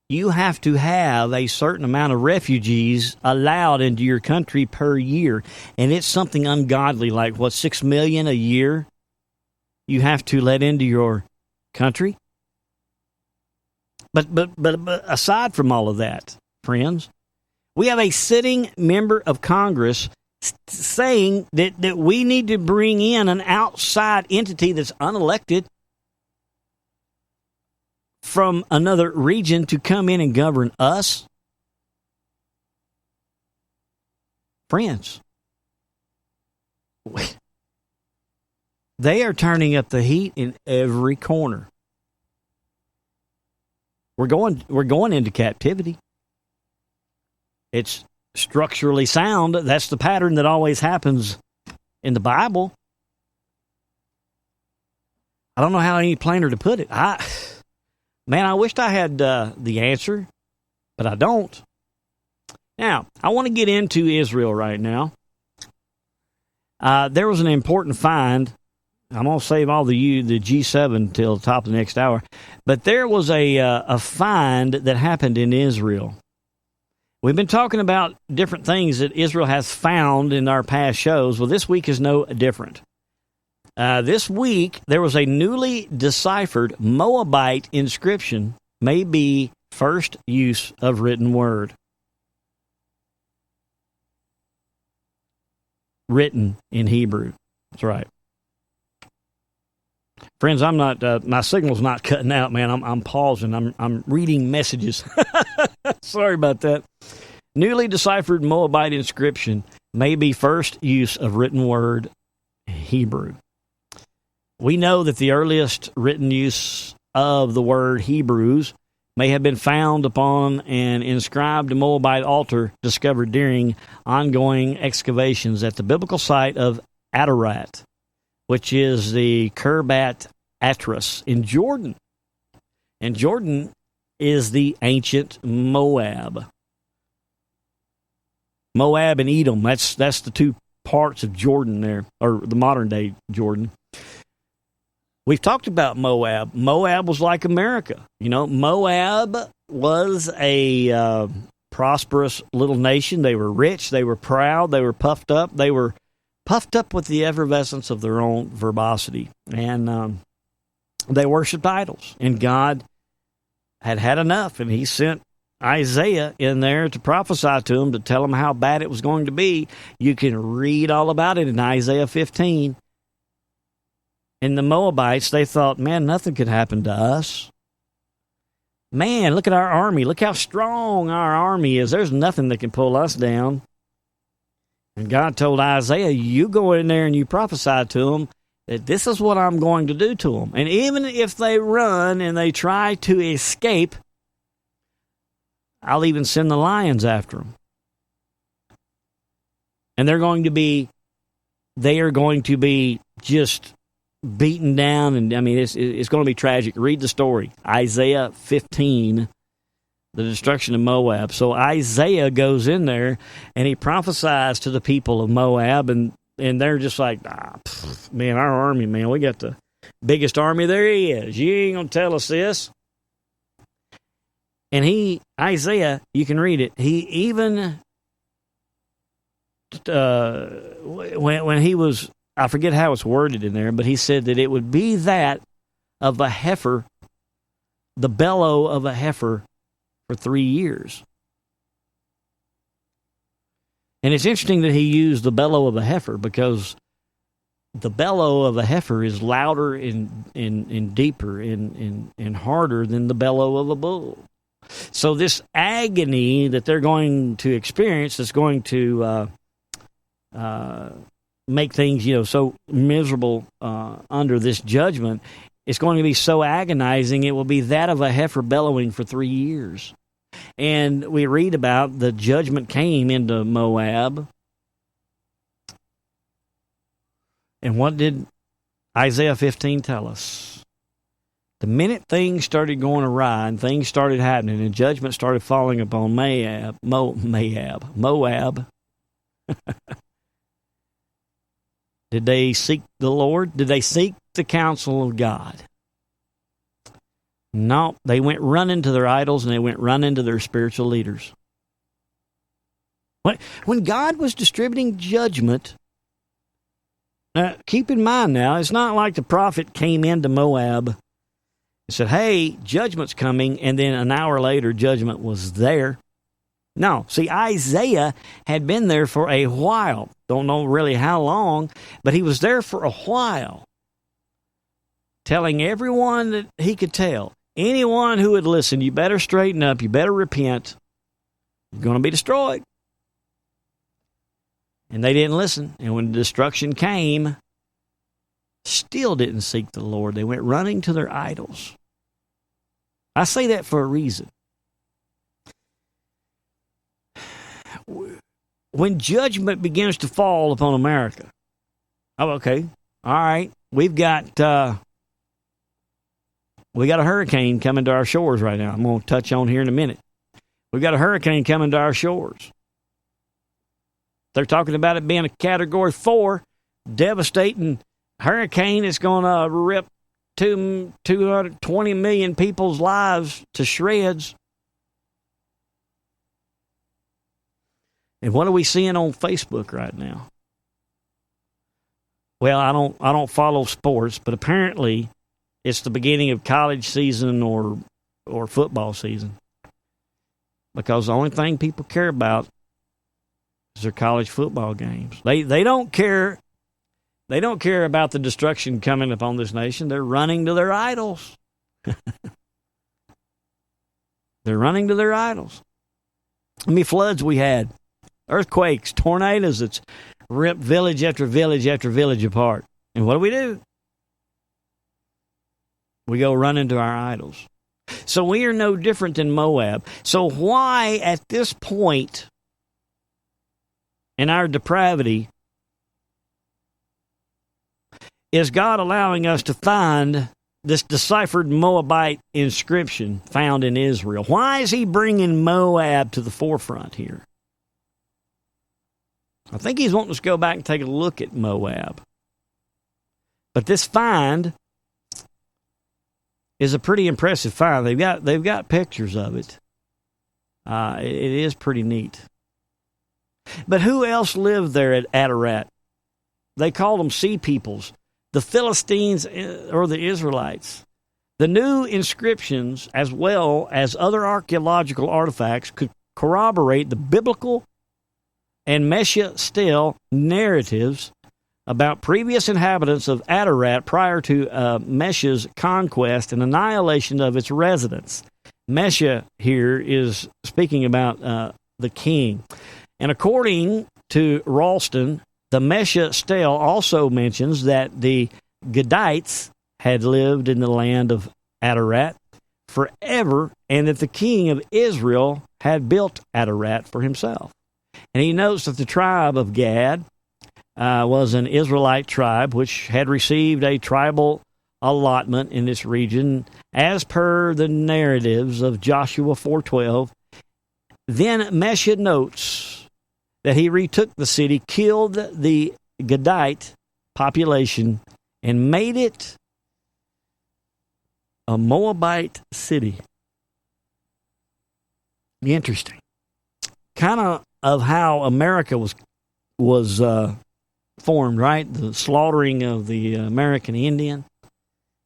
you have to have a certain amount of refugees allowed into your country per year. And it's something ungodly, like, 6 million a year you have to let into your country? But aside from all of that, friends, we have a sitting member of Congress saying that we need to bring in an outside entity that's unelected from another region to come in and govern us. Friends, they are turning up the heat in every corner. We're going into captivity. It's structurally sound. That's the pattern that always happens in the Bible. I don't know how any plainer to put it. I wished I had the answer, but I don't. Now, I want to get into Israel right now. There was an important find. I'm going to save all the G7 until the top of the next hour. But there was a find that happened in Israel. We've been talking about different things that Israel has found in our past shows. Well, this week is no different. This week, there was a newly deciphered Moabite inscription, may be first use of written word. Written in Hebrew. That's right. Friends, I'm not. My signal's not cutting out, man. I'm pausing. I'm reading messages. Sorry about that. Newly deciphered Moabite inscription may be first use of written word Hebrew. We know that the earliest written use of the word Hebrews may have been found upon an inscribed Moabite altar discovered during ongoing excavations at the biblical site of Adarat, which is the Kerbat Atras in Jordan. And Jordan is the ancient Moab. Moab and Edom, that's the two parts of Jordan there, or the modern day Jordan. We've talked about Moab. Moab was like America. You know, Moab was a prosperous little nation. They were rich. They were proud. They were puffed up. They were puffed up with the effervescence of their own verbosity. And they worshipped idols. And God had had enough. And he sent Isaiah in there to prophesy to them, to tell them how bad it was going to be. You can read all about it in Isaiah 15. And the Moabites, they thought, man, nothing could happen to us. Man, look at our army. Look how strong our army is. There's nothing that can pull us down. And God told Isaiah, you go in there and you prophesy to them that this is what I'm going to do to them. And even if they run and they try to escape, I'll even send the lions after them. And they are going to be just beaten down, and I mean, it's going to be tragic. Read the story, Isaiah 15, the destruction of Moab. So Isaiah goes in there, and he prophesies to the people of Moab, and they're just like, man, our army, man, we got the biggest army there is. You ain't going to tell us this. And Isaiah, you can read it, he even, when he was, I forget how it's worded in there, but he said that it would be that of a heifer, the bellow of a heifer for 3 years. And it's interesting that he used the bellow of a heifer, because the bellow of a heifer is louder and deeper and harder than the bellow of a bull. So this agony that they're going to experience is going to make things, so miserable under this judgment. It's going to be so agonizing, it will be that of a heifer bellowing for 3 years. And we read about the judgment came into Moab. And what did Isaiah 15 tell us? The minute things started going awry and things started happening and judgment started falling upon Moab. Did they seek the Lord? Did they seek the counsel of God? No, they went running to their idols and they went running to their spiritual leaders. When God was distributing judgment, keep in mind now, it's not like the prophet came into Moab and said, hey, judgment's coming, and then an hour later, judgment was there. No, see, Isaiah had been there for a while. Don't know really how long, but he was there for a while, telling everyone that he could tell. Anyone who would listen, you better straighten up, you better repent. You're going to be destroyed. And they didn't listen. And when destruction came, still didn't seek the Lord. They went running to their idols. I say that for a reason. When judgment begins to fall upon America, okay, all right, we got a hurricane coming to our shores right now. I'm going to touch on here in a minute. We've got a hurricane coming to our shores. They're talking about it being a Category 4, devastating hurricane. It's going to rip 220 million people's lives to shreds. And what are we seeing on Facebook right now? Well, I don't follow sports, but apparently it's the beginning of college season or football season. Because the only thing people care about is their college football games. They don't care. They don't care about the destruction coming upon this nation. They're running to their idols. They're running to their idols. How many floods we had? Earthquakes, tornadoes that's ripped village after village after village apart. And what do? We go running to our idols. So we are no different than Moab. So why at this point in our depravity is God allowing us to find this deciphered Moabite inscription found in Israel. Why is he bringing Moab to the forefront here? I think he's wanting us to go back and take a look at Moab. But this find is a pretty impressive find. They've got pictures of it. It is pretty neat. But who else lived there at Ararat? They called them sea peoples, the Philistines or the Israelites. The new inscriptions, as well as other archaeological artifacts, could corroborate the biblical and Mesha stele narratives about previous inhabitants of Ararat prior to Mesha's conquest and annihilation of its residents. Mesha here is speaking about the king. And according to Ralston, the Mesha stele also mentions that the Gadites had lived in the land of Ararat forever, and that the king of Israel had built Ararat for himself. And he notes that the tribe of Gad was an Israelite tribe which had received a tribal allotment in this region as per the narratives of Joshua 4:12. Then Mesha notes that he retook the city, killed the Gadite population, and made it a Moabite city. Interesting. Kind of how America was formed, right? The slaughtering of the American Indian.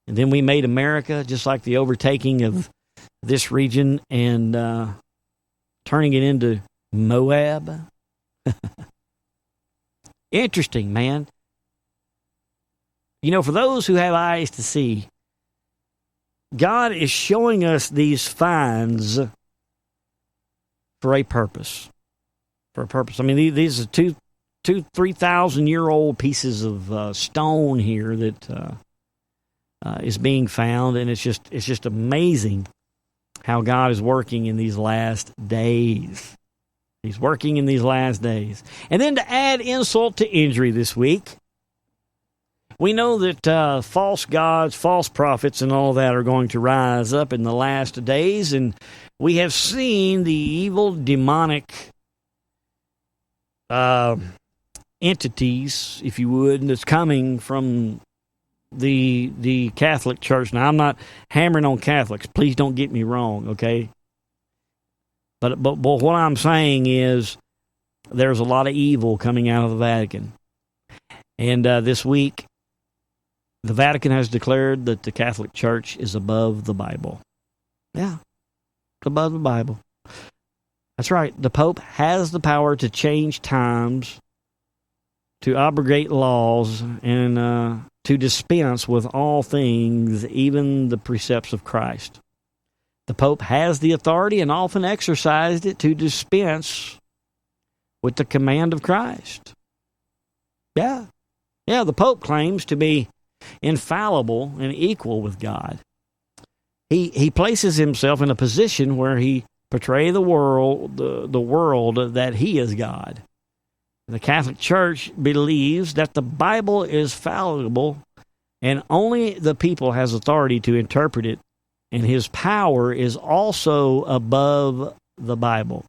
And then we made America, just like the overtaking of this region and turning it into Moab. Interesting, man. You know, for those who have eyes to see, God is showing us these finds for a purpose. For a purpose. I mean, these are 3,000-year-old pieces of stone here that is being found, and it's just amazing how God is working in these last days. He's working in these last days. And then to add insult to injury this week, we know that false gods, false prophets, and all that are going to rise up in the last days, and we have seen the evil demonic entities, if you would, that's coming from the Catholic Church. Now, I'm not hammering on Catholics. Please don't get me wrong, okay? But what I'm saying is there's a lot of evil coming out of the Vatican. And this week, the Vatican has declared that the Catholic Church is above the Bible. Yeah, above the Bible. That's right. The Pope has the power to change times, to abrogate laws, and to dispense with all things, even the precepts of Christ. The Pope has the authority and often exercised it to dispense with the command of Christ. Yeah, the Pope claims to be infallible and equal with God. He places himself in a position where he portray the world that he is God. The Catholic Church believes that the Bible is fallible and only the people has authority to interpret it, and his power is also above the Bible.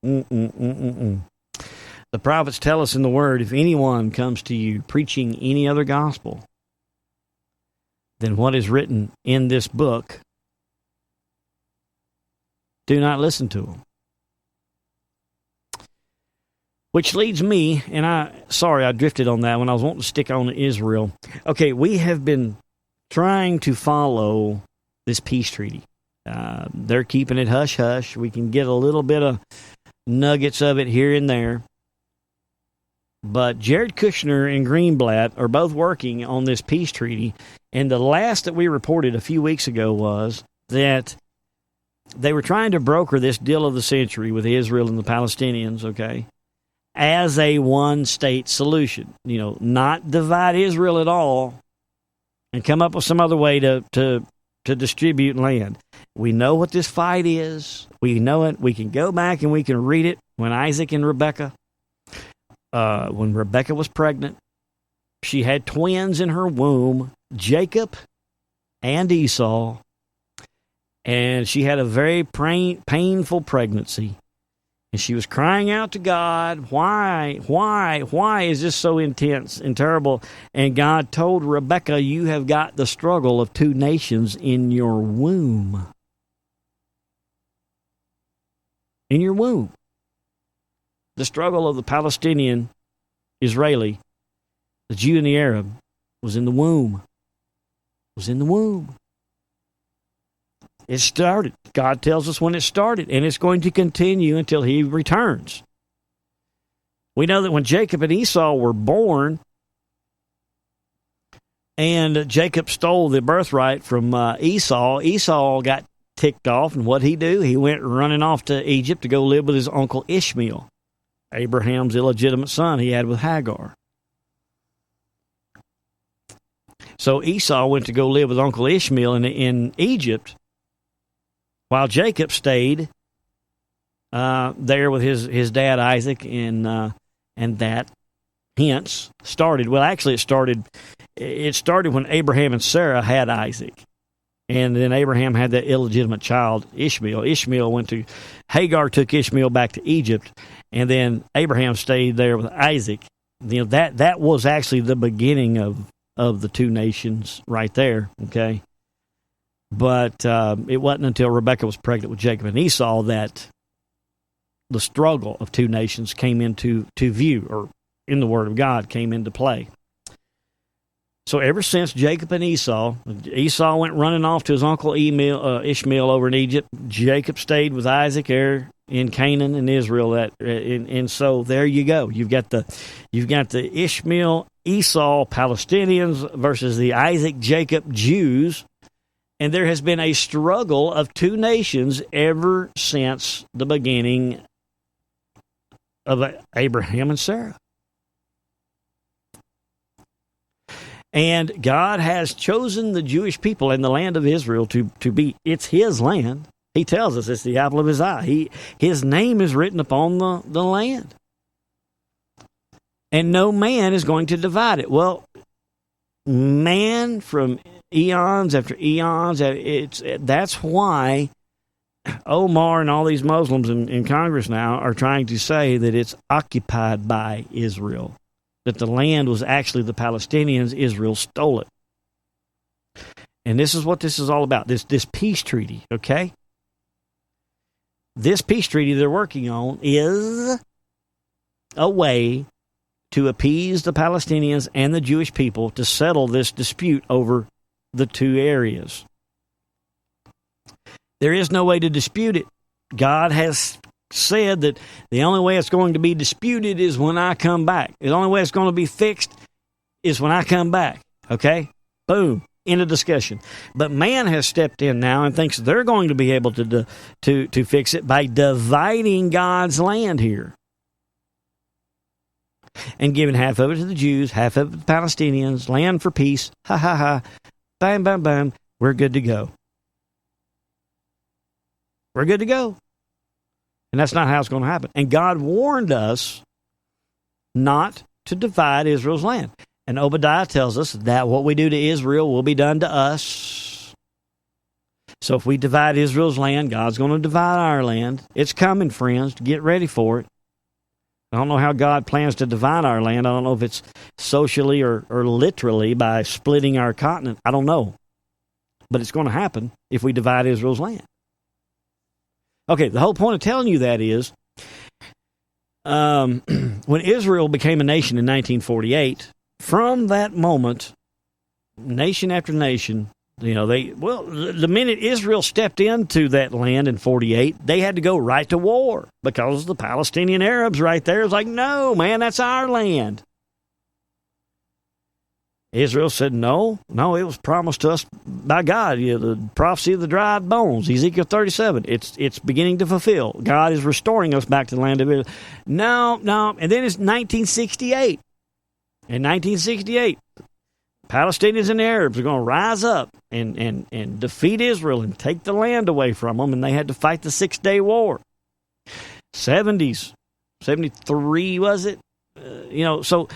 The prophets tell us in the Word, if anyone comes to you preaching any other gospel than what is written in this book, do not listen to him. Which leads me, and I drifted on that when I was wanting to stick on Israel. Okay, we have been trying to follow this peace treaty. They're keeping it hush-hush. We can get a little bit of nuggets of it here and there. But Jared Kushner and Greenblatt are both working on this peace treaty, and the last that we reported a few weeks ago was that they were trying to broker this deal of the century with Israel and the Palestinians, okay, as a one-state solution. You know, not divide Israel at all and come up with some other way to distribute land. We know what this fight is. We know it. We can go back and we can read it when Isaac and Rebekah, when Rebekah was pregnant, She had twins in her womb, Jacob and Esau, and she had a very painful pregnancy. And she was crying out to God, why is this so intense and terrible? And God told Rebekah, you have got the struggle of two nations in your womb. In your womb. The struggle of the Palestinian, Israeli, the Jew and the Arab was in the womb. Was in the womb. It started. God tells us when it started, and it's going to continue until he returns. We know that when Jacob and Esau were born, and Jacob stole the birthright from Esau, Esau got ticked off, and what'd he do? He went running off to Egypt to go live with his uncle Ishmael, Abraham's illegitimate son he had with Hagar. So Esau went to go live with Uncle Ishmael in Egypt, while Jacob stayed there with his dad Isaac, and that hence started. Well, actually, it started when Abraham and Sarah had Isaac, and then Abraham had that illegitimate child Ishmael. Hagar took Ishmael back to Egypt, and then Abraham stayed there with Isaac. You know, that was actually the beginning of the two nations right there. Okay. But it wasn't until Rebekah was pregnant with Jacob and Esau that the struggle of two nations came into view, or in the Word of God came into play. So ever since Jacob and Esau went running off to his uncle Ishmael over in Egypt. Jacob stayed with Isaac there in Canaan and Israel. And so there you go. You've got the Ishmael Esau Palestinians versus the Isaac Jacob Jews. And there has been a struggle of two nations ever since the beginning of Abraham and Sarah. And God has chosen the Jewish people and the land of Israel to be, it's his land. He tells us it's the apple of his eye. His name is written upon the land. And no man is going to divide it. Well, man from eons after eons, that's why Omar and all these Muslims in Congress now are trying to say that it's occupied by Israel, that the land was actually the Palestinians. Israel stole it. And this is what this is all about, this peace treaty, okay? This peace treaty they're working on is a way to appease the Palestinians and the Jewish people to settle this dispute over the two areas. There is no way to dispute it. God has said that the only way it's going to be disputed is when I come back. The only way it's going to be fixed is when I come back. Okay? Boom. End of discussion. But man has stepped in now and thinks they're going to be able to fix it by dividing God's land here. And giving half of it to the Jews, half of it to the Palestinians, land for peace. Ha, ha, ha. Bam, bam, bam. We're good to go. We're good to go. And that's not how it's going to happen. And God warned us not to divide Israel's land. And Obadiah tells us that what we do to Israel will be done to us. So if we divide Israel's land, God's going to divide our land. It's coming, friends. Get ready for it. I don't know how God plans to divide our land. I don't know if it's socially or literally by splitting our continent. I don't know. But it's going to happen if we divide Israel's land. Okay, the whole point of telling you that is when Israel became a nation in 1948, from that moment, nation after nation, the minute Israel stepped into that land in 48, they had to go right to war because the Palestinian Arabs right there is like, no, man, that's our land. Israel said, no, it was promised to us by God. The prophecy of the dried bones, Ezekiel 37, it's beginning to fulfill. God is restoring us back to the land of Israel. No, and then it's 1968. In 1968, Palestinians and Arabs are going to rise up and defeat Israel and take the land away from them, and they had to fight the 6-Day War. 70s, 73 was it? So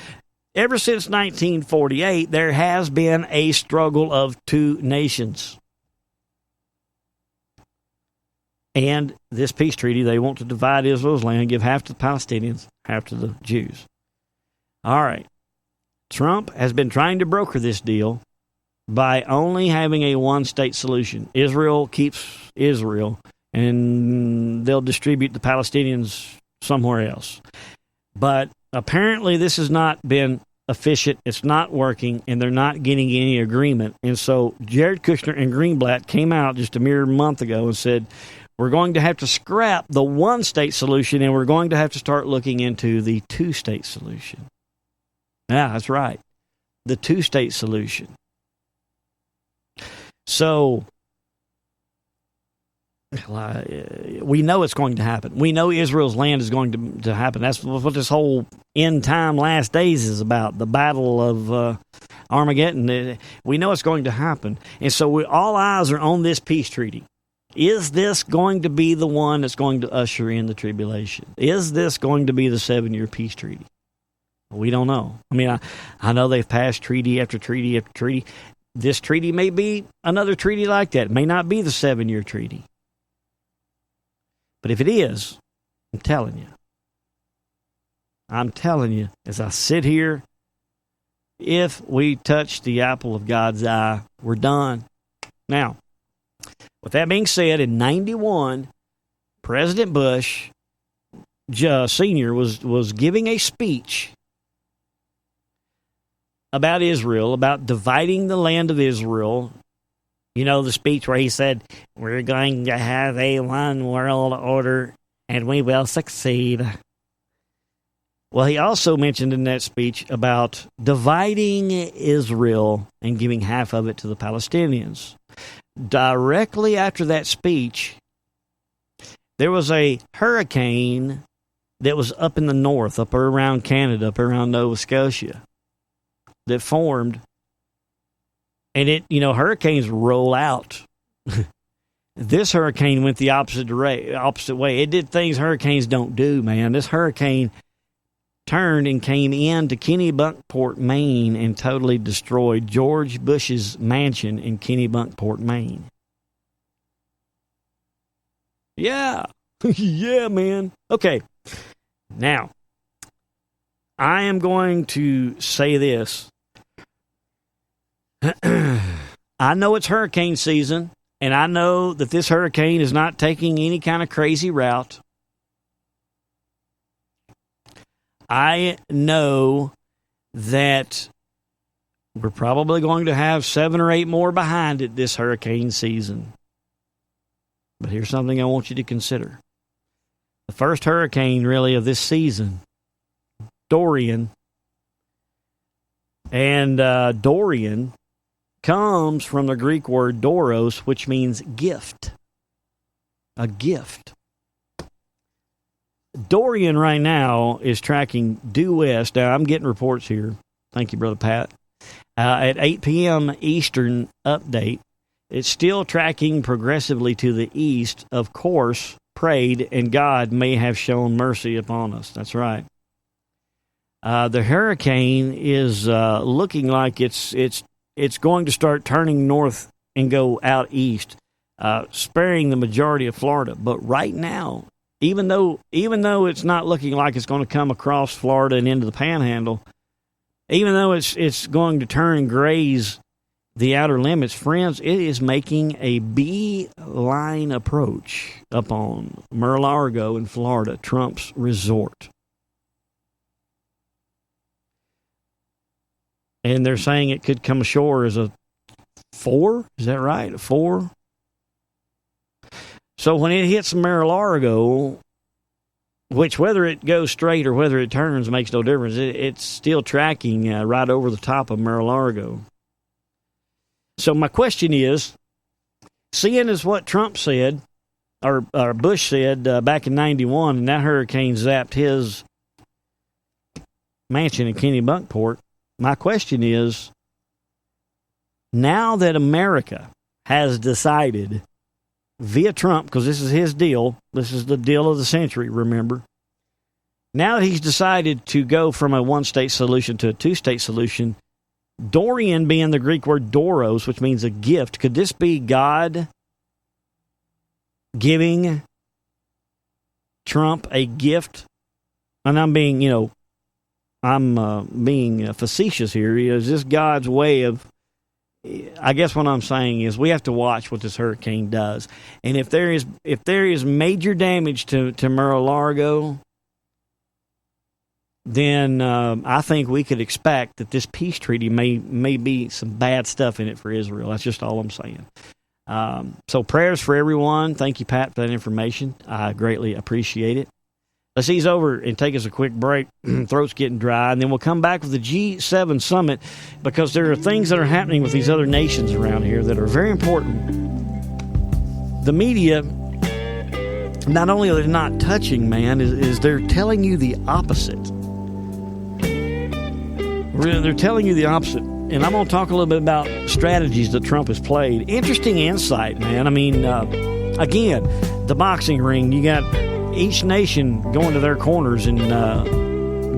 ever since 1948, there has been a struggle of two nations. And this peace treaty, they want to divide Israel's land, give half to the Palestinians, half to the Jews. All right. Trump has been trying to broker this deal by only having a one-state solution. Israel keeps Israel, and they'll distribute the Palestinians somewhere else. But apparently this has not been efficient. It's not working, and they're not getting any agreement. And so Jared Kushner and Greenblatt came out just a mere month ago and said, we're going to have to scrap the one-state solution, and we're going to have to start looking into the two-state solution. Yeah, that's right. The two-state solution. So we know it's going to happen. We know Israel's land is going to happen. That's what this whole end time last days is about, the battle of Armageddon. We know it's going to happen. And so all eyes are on this peace treaty. Is this going to be the one that's going to usher in the tribulation? Is this going to be the 7-year peace treaty? We don't know. I mean, I know they've passed treaty after treaty after treaty. This treaty may be another treaty like that. It may not be the 7-year treaty. But if it is, I'm telling you, as I sit here, if we touch the apple of God's eye, we're done. Now, with that being said, in 91, President Bush Sr. was giving a speech about Israel, about dividing the land of Israel. You know, the speech where he said, we're going to have a one world order and we will succeed. Well, he also mentioned in that speech about dividing Israel and giving half of it to the Palestinians. Directly after that speech, there was a hurricane that was up in the north, up around Canada, up around Nova Scotia, that formed. And hurricanes roll out. This hurricane went the opposite way. It did things hurricanes don't do, man. This hurricane turned and came into Kennebunkport, Maine, and totally destroyed George Bush's mansion in Kennebunkport, Maine. Yeah. Yeah, man. Okay. Now, I am going to say this. I know it's hurricane season, and I know that this hurricane is not taking any kind of crazy route. I know that we're probably going to have 7 or 8 more behind it this hurricane season. But here's something I want you to consider. The first hurricane, really, of this season, Dorian. And Dorian comes from the Greek word doros, which means gift. A gift. Dorian right now is tracking due west. Now, I'm getting reports here. Thank you, Brother Pat. At 8 p.m. Eastern update, it's still tracking progressively to the east. Of course, prayed, and God may have shown mercy upon us. That's right. The hurricane is looking like it's going to start turning north and go out east, sparing the majority of Florida. But right now, even though it's not looking like it's going to come across Florida and into the Panhandle, even though it's going to turn and graze the outer limits, friends, it is making a beeline approach up on Mar-a-Lago in Florida, Trump's resort. And they're saying it could come ashore as a 4. Is that right? A 4? So when it hits Mar-a-Lago, which whether it goes straight or whether it turns makes no difference, it's still tracking right over the top of Mar-a-Lago. So my question is, seeing as what Trump said, or Bush said back in 91, and that hurricane zapped his mansion in Kennebunkport, my question is, now that America has decided via Trump, because this is his deal, this is the deal of the century, remember, Now that he's decided to go from a one-state solution to a two-state solution, Dorian being the Greek word doros, which means a gift, could this be God giving Trump a gift? And I'm being, being facetious here. Is this God's way of, I guess what I'm saying is we have to watch what this hurricane does. And if there is major damage to Mar-a-Lago, then I think we could expect that this peace treaty may be some bad stuff in it for Israel. That's just all I'm saying. So prayers for everyone. Thank you, Pat, for that information. I greatly appreciate it. Let's ease over and take us a quick break. Throat's getting dry. And then we'll come back with the G7 summit, because there are things that are happening with these other nations around here that are very important. The media, not only are they not touching, man, is they're telling you the opposite. They're telling you the opposite. And I'm going to talk a little bit about strategies that Trump has played. Interesting insight, man. I mean, again, the boxing ring, you got each nation going to their corners and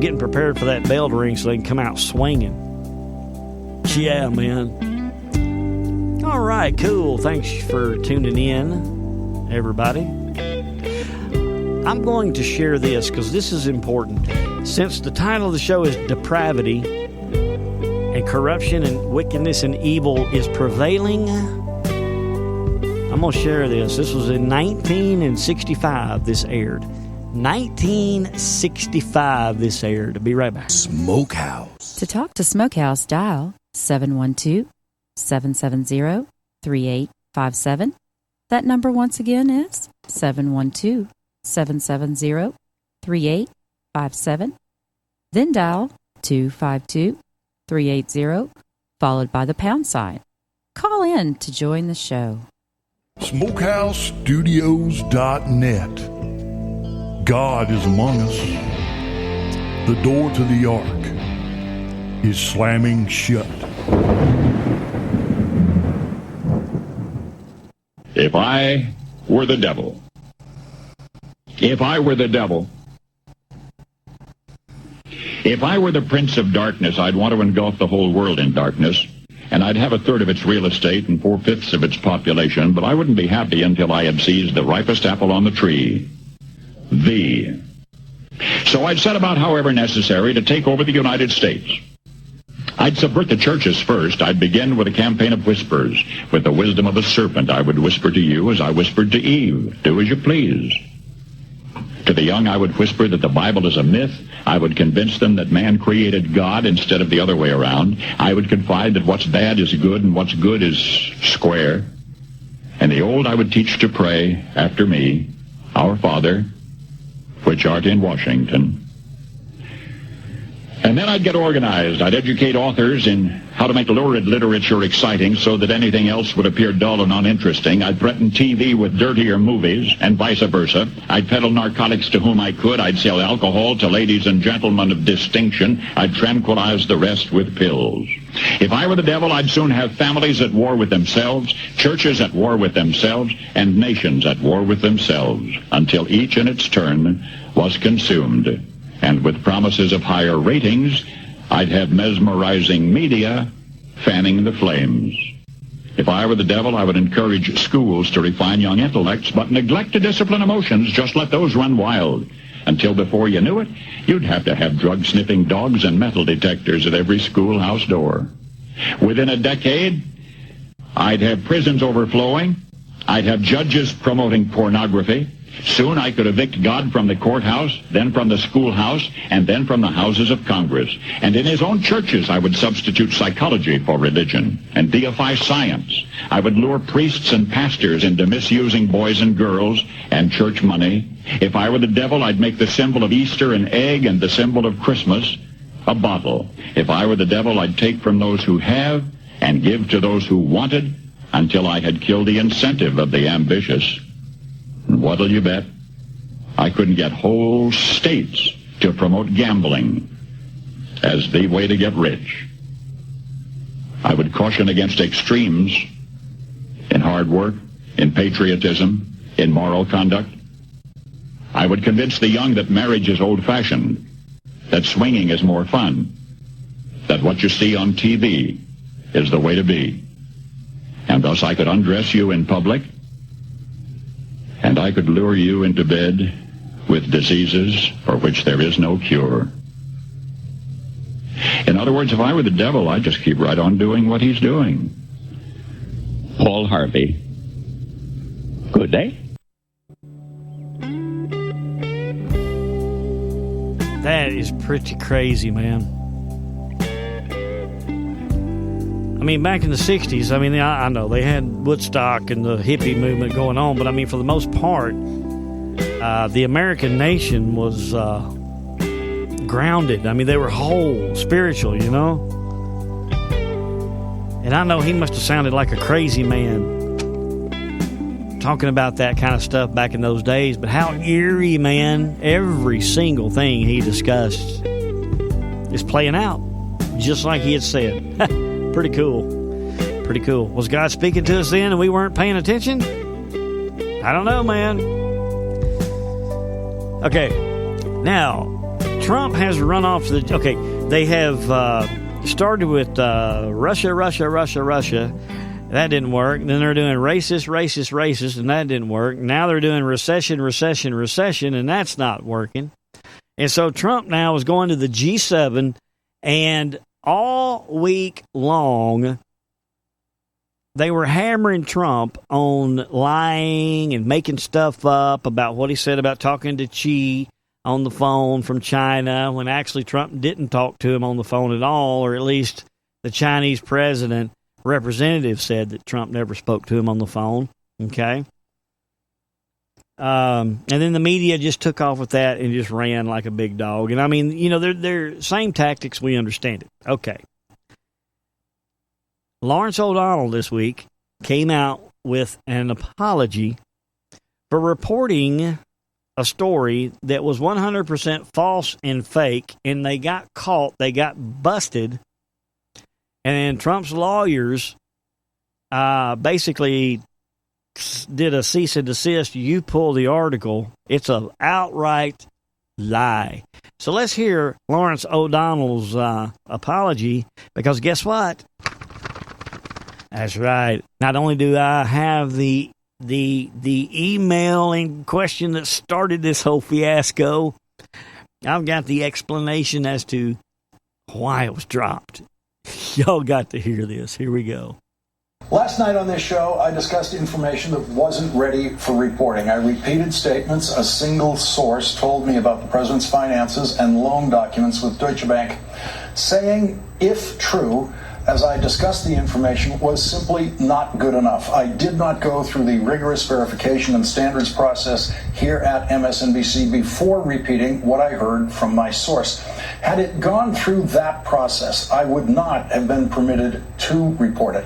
getting prepared for that bell to ring so they can come out swinging. Yeah, man. All right, cool. Thanks for tuning in, everybody. I'm going to share this because this is important. Since the title of the show is Depravity, and corruption and wickedness and evil is prevailing, I'm going to share this. This was in 1965 this aired. 1965 this aired. I'll be right back. Smokehouse. To talk to Smokehouse, dial 712-770-3857. That number once again is 712-770-3857. Then dial 252-380, followed by the pound sign. Call in to join the show. SmokehouseStudios.net. God is among us. The door to the ark is slamming shut. If I were the devil, if I were the devil, if I were the prince of darkness, I'd want to engulf the whole world in darkness, and I'd have a third of its real estate and 4/5 of its population, but I wouldn't be happy until I had seized the ripest apple on the tree. Thee. So I'd set about, however necessary, to take over the United States. I'd subvert the churches first. I'd begin with a campaign of whispers. With the wisdom of a serpent, I would whisper to you as I whispered to Eve, do as you please. To the young, I would whisper that the Bible is a myth. I would convince them that man created God instead of the other way around. I would confide that what's bad is good and what's good is square. And the old I would teach to pray after me, Our Father, which art in Washington. And then I'd get organized. I'd educate authors in how to make lurid literature exciting so that anything else would appear dull and uninteresting. I'd threaten TV with dirtier movies and vice versa. I'd peddle narcotics to whom I could. I'd sell alcohol to ladies and gentlemen of distinction. I'd tranquilize the rest with pills. If I were the devil, I'd soon have families at war with themselves, churches at war with themselves, and nations at war with themselves, until each in its turn was consumed. And with promises of higher ratings, I'd have mesmerizing media fanning the flames. If I were the devil, I would encourage schools to refine young intellects, but neglect to discipline emotions. Just let those run wild. Until before you knew it, you'd have to have drug-sniffing dogs and metal detectors at every schoolhouse door. Within a decade, I'd have prisons overflowing. I'd have judges promoting pornography. Soon I could evict God from the courthouse, then from the schoolhouse, and then from the houses of Congress. And in his own churches, I would substitute psychology for religion and deify science. I would lure priests and pastors into misusing boys and girls and church money. If I were the devil, I'd make the symbol of Easter an egg and the symbol of Christmas a bottle. If I were the devil, I'd take from those who have and give to those who wanted until I had killed the incentive of the ambitious. And what'll you bet? I couldn't get whole states to promote gambling as the way to get rich. I would caution against extremes in hard work, in patriotism, in moral conduct. I would convince the young that marriage is old-fashioned, that swinging is more fun, that what you see on TV is the way to be. And thus I could undress you in public, and I could lure you into bed with diseases for which there is no cure. In other words, if I were the devil, I'd just keep right on doing what he's doing. Paul Harvey. Good day. That is pretty crazy, man. I mean, back in the 60s, I mean, I know they had Woodstock and the hippie movement going on, but I mean, for the most part, the American nation was grounded. I mean, they were whole, spiritual, you know? And I know he must have sounded like a crazy man talking about that kind of stuff back in those days, but how eerie, man. Every single thing he discussed is playing out, just like he had said. Pretty cool. Pretty cool. Was God speaking to us then and we weren't paying attention? I don't know, man. Okay. Now, Trump has run off to the... Okay, they have started with Russia. That didn't work. Then they're doing racist, and that didn't work. Now they're doing recession, and that's not working. And so Trump now is going to the G7, and all week long, they were hammering Trump on lying and making stuff up about what he said about talking to Xi on the phone from China, when actually Trump didn't talk to him on the phone at all, or at least the Chinese representative said that Trump never spoke to him on the phone. Okay. And then the media just took off with that and just ran like a big dog. And I mean, you know, they're same tactics. We understand it. Okay. Lawrence O'Donnell this week came out with an apology for reporting a story that was 100% false and fake, and they got caught. They got busted. And then Trump's lawyers basically did a cease and desist. You pull the article. It's an outright lie. So let's hear Lawrence O'Donnell's apology, because guess what? That's right. Not only do I have the email in question that started this whole fiasco, I've got the explanation as to why it was dropped. Y'all got to hear this. Here we go. Last night on this show, I discussed information that wasn't ready for reporting. I repeated statements a single source told me about the president's finances and loan documents with Deutsche Bank, saying, if true, as I discussed the information, was simply not good enough. I did not go through the rigorous verification and standards process here at MSNBC before repeating what I heard from my source. Had it gone through that process, I would not have been permitted to report it.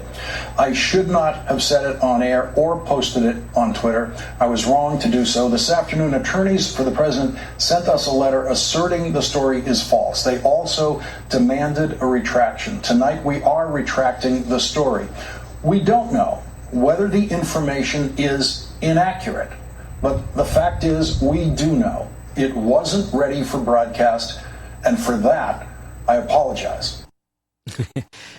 I should not have said it on air or posted it on Twitter. I was wrong to do so. This afternoon, attorneys for the president sent us a letter asserting the story is false. They also demanded a retraction. Tonight, we are retracting the story. We don't know whether the information is inaccurate, but the fact is we do know it wasn't ready for broadcast, and for that, I apologize.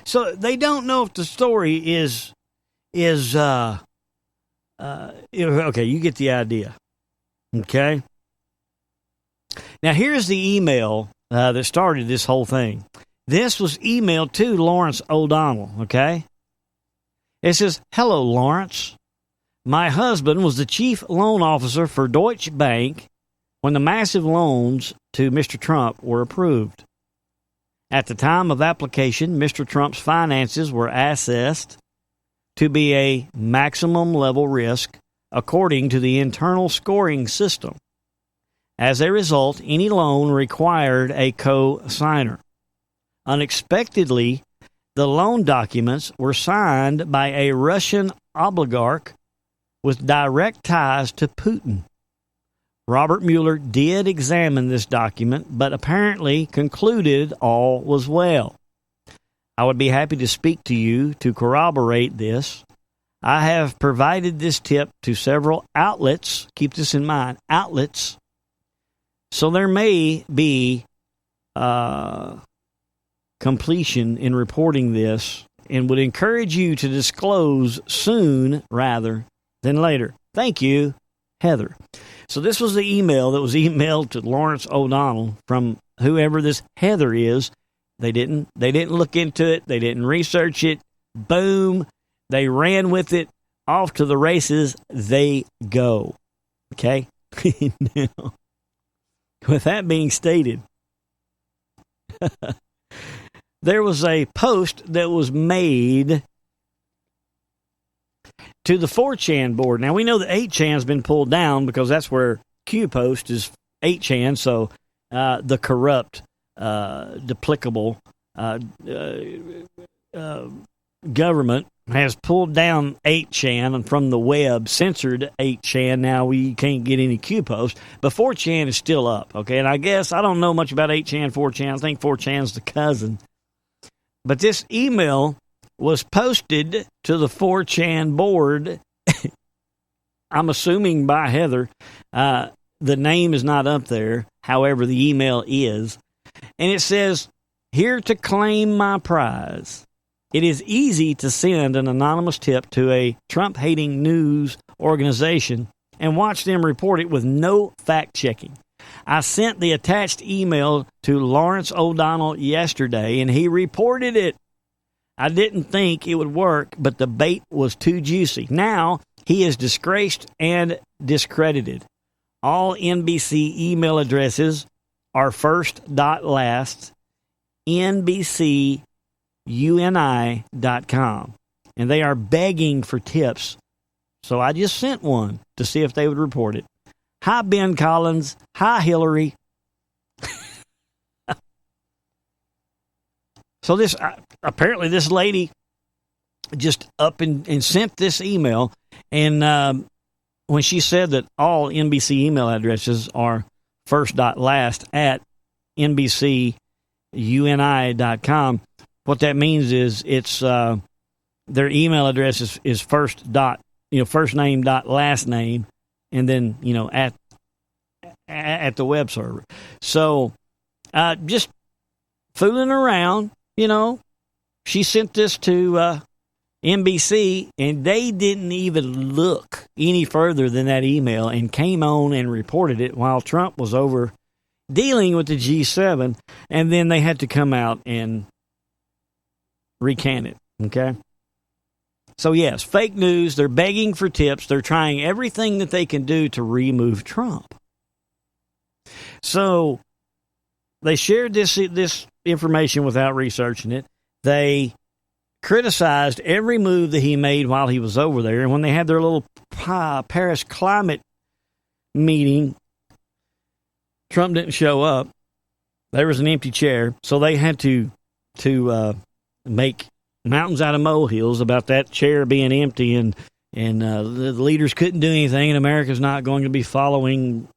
So they don't know if the story is okay, you get the idea. Okay. Now here's the email that started this whole thing. This was emailed to Lawrence O'Donnell, okay? It says, "Hello, Lawrence. My husband was the chief loan officer for Deutsche Bank when the massive loans to Mr. Trump were approved. At the time of application, Mr. Trump's finances were assessed to be a maximum level risk according to the internal scoring system. As a result, any loan required a co-signer. Unexpectedly, the loan documents were signed by a Russian oligarch with direct ties to Putin. Robert Mueller did examine this document, but apparently concluded all was well. I would be happy to speak to you to corroborate this. I have provided this tip to several outlets. Keep this in mind, outlets So there may be completion in reporting this, and would encourage you to disclose soon rather than later. Thank you, Heather. So this was the email that was emailed to Lawrence O'Donnell from whoever this Heather is. They didn't look into it. They didn't research it. Boom. They ran with it. Off to the races they go. Okay? Now, with that being stated, there was a post that was made to the 4chan board. Now, we know that 8chan's been pulled down because that's where Q-Post is 8chan, so the corrupt, duplicable government has pulled down 8chan and from the web, censored 8chan. Now we can't get any Q-Post, but 4chan is still up, okay? And I guess I don't know much about 8chan, 4chan. I think 4chan's the cousin. But this email was posted to the 4chan board, I'm assuming by Heather. The name is not up there. However, the email is. And it says, "Here to claim my prize. It is easy to send an anonymous tip to a Trump-hating news organization and watch them report it with no fact-checking. I sent the attached email to Lawrence O'Donnell yesterday, and he reported it. I didn't think it would work, but the bait was too juicy. Now he is disgraced and discredited. All NBC email addresses are first.last, NBCUNI.com, and they are begging for tips. So I just sent one to see if they would report it. Hi, Ben Collins. Hi, Hillary." So this apparently this lady just up and sent this email, and when she said that all NBC email addresses are first.last at NBCUNI.com, what that means is it's their email address is first name dot last name, and then at the web server. So just fooling around, she sent this to NBC, and they didn't even look any further than that email and came on and reported it while Trump was over dealing with the G7, and then they had to come out and recant it, okay? So, yes, fake news. They're begging for tips. They're trying everything that they can do to remove Trump. So, they shared this information without researching it. They criticized every move that he made while he was over there. And when they had their little Paris climate meeting, Trump didn't show up. There was an empty chair. So they had to make mountains out of molehills about that chair being empty, and the leaders couldn't do anything, and America's not going to be following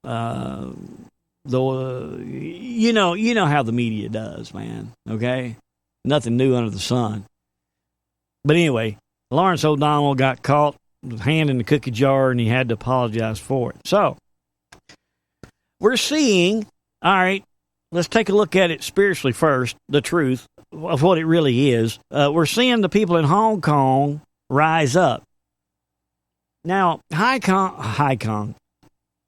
you know how the media does, man. Okay, nothing new under the sun. But anyway, Lawrence O'Donnell got caught with his hand in the cookie jar, and he had to apologize for it. So we're seeing, all right, let's take a look at it spiritually first, the truth of what it really is. We're seeing the people in Hong Kong rise up. Now,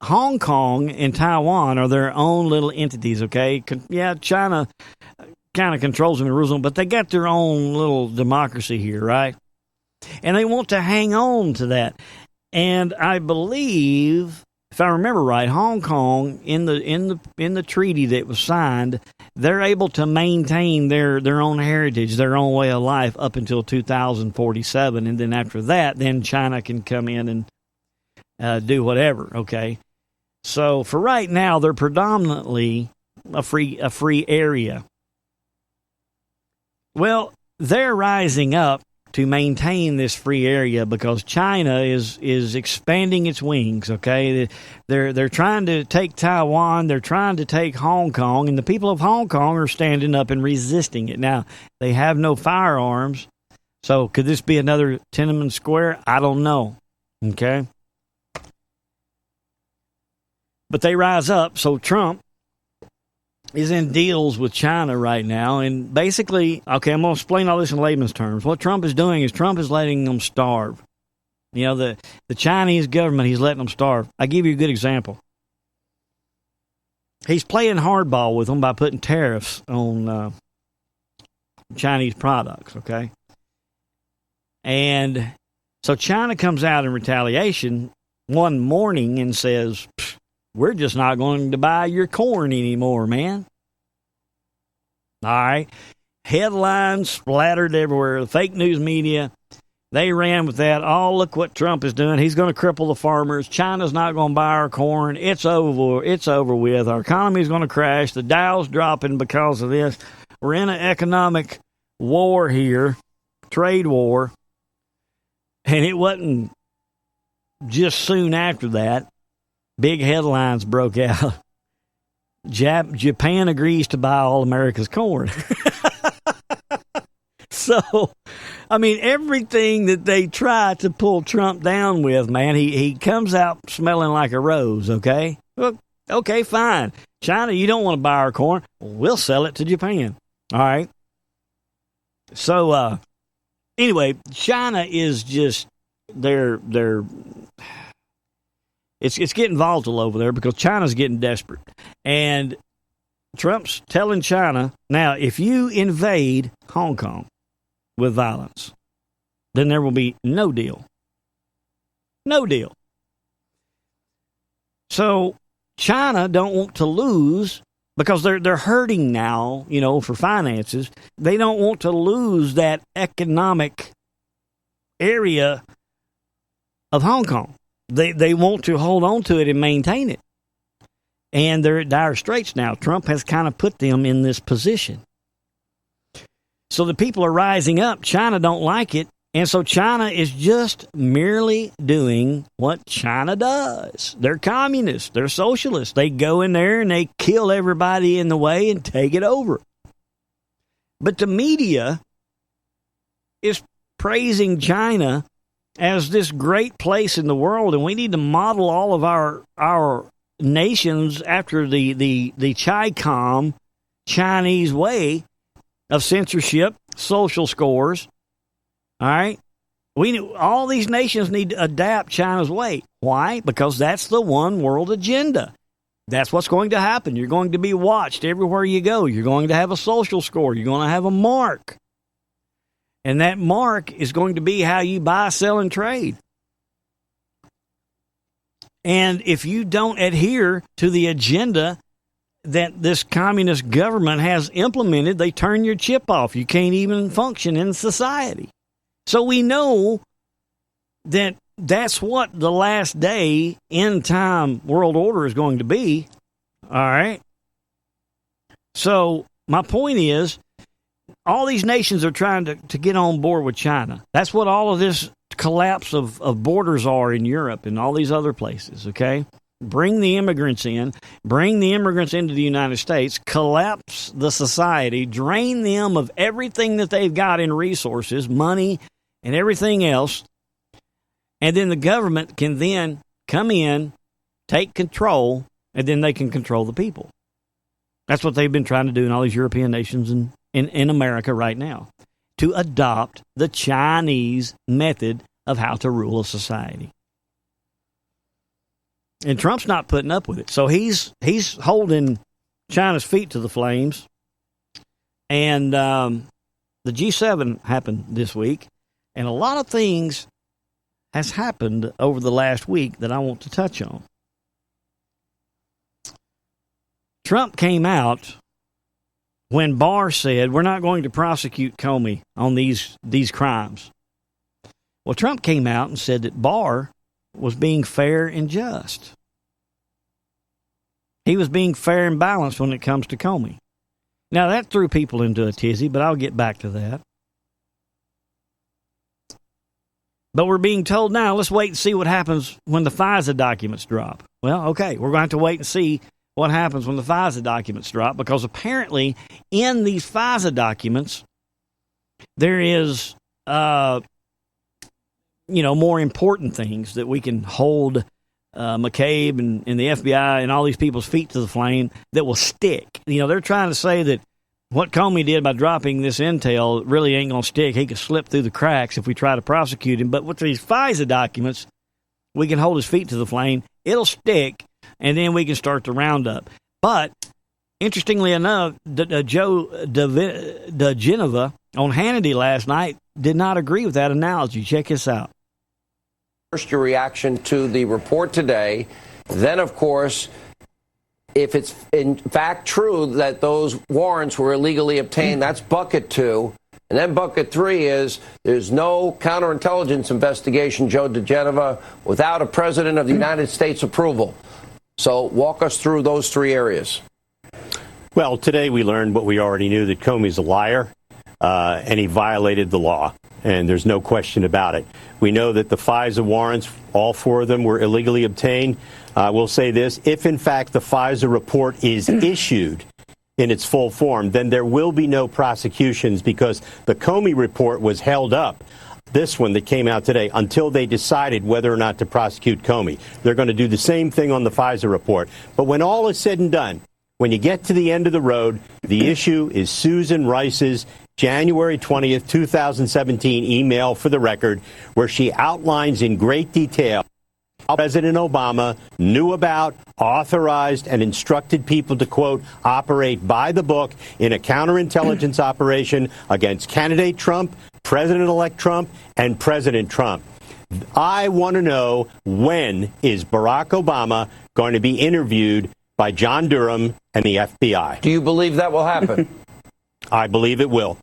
Hong Kong and Taiwan are their own little entities, okay? Yeah, China kind of controls them and rules them, but they got their own little democracy here, right? And they want to hang on to that. And I believe, if I remember right, Hong Kong in the treaty that was signed, they're able to maintain their own heritage, their own way of life up until 2047, and then after that, then China can come in and do whatever. Okay, so for right now, they're predominantly a free area. Well, they're rising up to maintain this free area because China is expanding its wings, okay? They're trying to take Taiwan, they're trying to take Hong Kong, and the people of Hong Kong are standing up and resisting it. Now, they have no firearms, so could this be another Tiananmen Square? I don't know, okay? But they rise up, so Trump is in deals with China right now. And basically, okay, I'm going to explain all this in layman's terms. What Trump is doing is Trump is letting them starve. You know, the Chinese government, he's letting them starve. I give you a good example. He's playing hardball with them by putting tariffs on Chinese products, okay? And so China comes out in retaliation one morning and says, we're just not going to buy your corn anymore, man. All right. Headlines splattered everywhere. The fake news media, they ran with that. Oh, look what Trump is doing. He's going to cripple the farmers. China's not going to buy our corn. It's over. It's over with. Our economy is going to crash. The Dow's dropping because of this. We're in an economic war here, trade war. And it wasn't just soon after that. Big headlines broke out. Japan agrees to buy all America's corn. So, I mean, everything that they try to pull Trump down with, man, he comes out smelling like a rose, okay? Well, okay, fine. China, you don't want to buy our corn. We'll sell it to Japan. All right? So, anyway, China is just, it's getting volatile over there because China's getting desperate. And Trump's telling China, now, if you invade Hong Kong with violence, then there will be no deal. No deal. So China don't want to lose because they're hurting now, you know, for finances. They don't want to lose that economic area of Hong Kong. They want to hold on to it and maintain it. And they're at dire straits now. Trump has kind of put them in this position. So the people are rising up. China don't like it. And so China is just merely doing what China does. They're communists. They're socialists. They go in there and they kill everybody in the way and take it over. But the media is praising China as this great place in the world, and we need to model all of our nations after the Chi-Com Chinese way of censorship, social scores. All right? All these nations need to adapt China's way. Why? Because that's the one world agenda. That's what's going to happen. You're going to be watched everywhere you go. You're going to have a social score. You're going to have a mark. And that mark is going to be how you buy, sell, and trade. And if you don't adhere to the agenda that this communist government has implemented, they turn your chip off. You can't even function in society. So we know that that's what the last day end time world order is going to be. All right. So my point is, all these nations are trying to get on board with China. That's what all of this collapse of borders are in Europe and all these other places, okay? Bring the immigrants in, bring the immigrants into the United States, collapse the society, drain them of everything that they've got in resources, money, and everything else, and then the government can then come in, take control, and then they can control the people. That's what they've been trying to do in all these European nations and in America right now, to adopt the Chinese method of how to rule a society. And Trump's not putting up with it. So he's holding China's feet to the flames. And the G7 happened this week. And a lot of things has happened over the last week that I want to touch on. Trump came out when Barr said, we're not going to prosecute Comey on these crimes. Well, Trump came out and said that Barr was being fair and just. He was being fair and balanced when it comes to Comey. Now, that threw people into a tizzy, but I'll get back to that. But we're being told now, let's wait and see what happens when the FISA documents drop. Well, okay, we're going to have to wait and see what happens when the FISA documents drop, because apparently in these FISA documents, there is, more important things that we can hold McCabe and the FBI and all these people's feet to the flame that will stick. They're trying to say that what Comey did by dropping this intel really ain't going to stick. He could slip through the cracks if we try to prosecute him. But with these FISA documents, we can hold his feet to the flame. It'll stick, and then we can start the roundup. But interestingly enough, Joe DeGeneva on Hannity last night did not agree with that analogy. Check this out. First, your reaction to the report today. Then, of course, if it's in fact true that those warrants were illegally obtained, that's bucket 2. And then bucket 3 is there's no counterintelligence investigation, Joe DeGeneva, without a president of the United States approval. So walk us through those 3 areas. Well, today we learned what we already knew, that Comey's a liar, and he violated the law. And there's no question about it. We know that the FISA warrants, all 4 of them, were illegally obtained. We'll say this: if in fact the FISA report is issued in its full form, then there will be no prosecutions, because the Comey report was held up, this one that came out today, until they decided whether or not to prosecute Comey. They're going to do the same thing on the FISA report. But when all is said and done, when you get to the end of the road, the issue is Susan Rice's January 20th, 2017 email, for the record, where she outlines in great detail how President Obama knew about, authorized, and instructed people to, quote, operate by the book in a counterintelligence operation against candidate Trump, President-elect Trump, and President Trump. I want to know, when is Barack Obama going to be interviewed by John Durham and the FBI? Do you believe that will happen? I believe it will.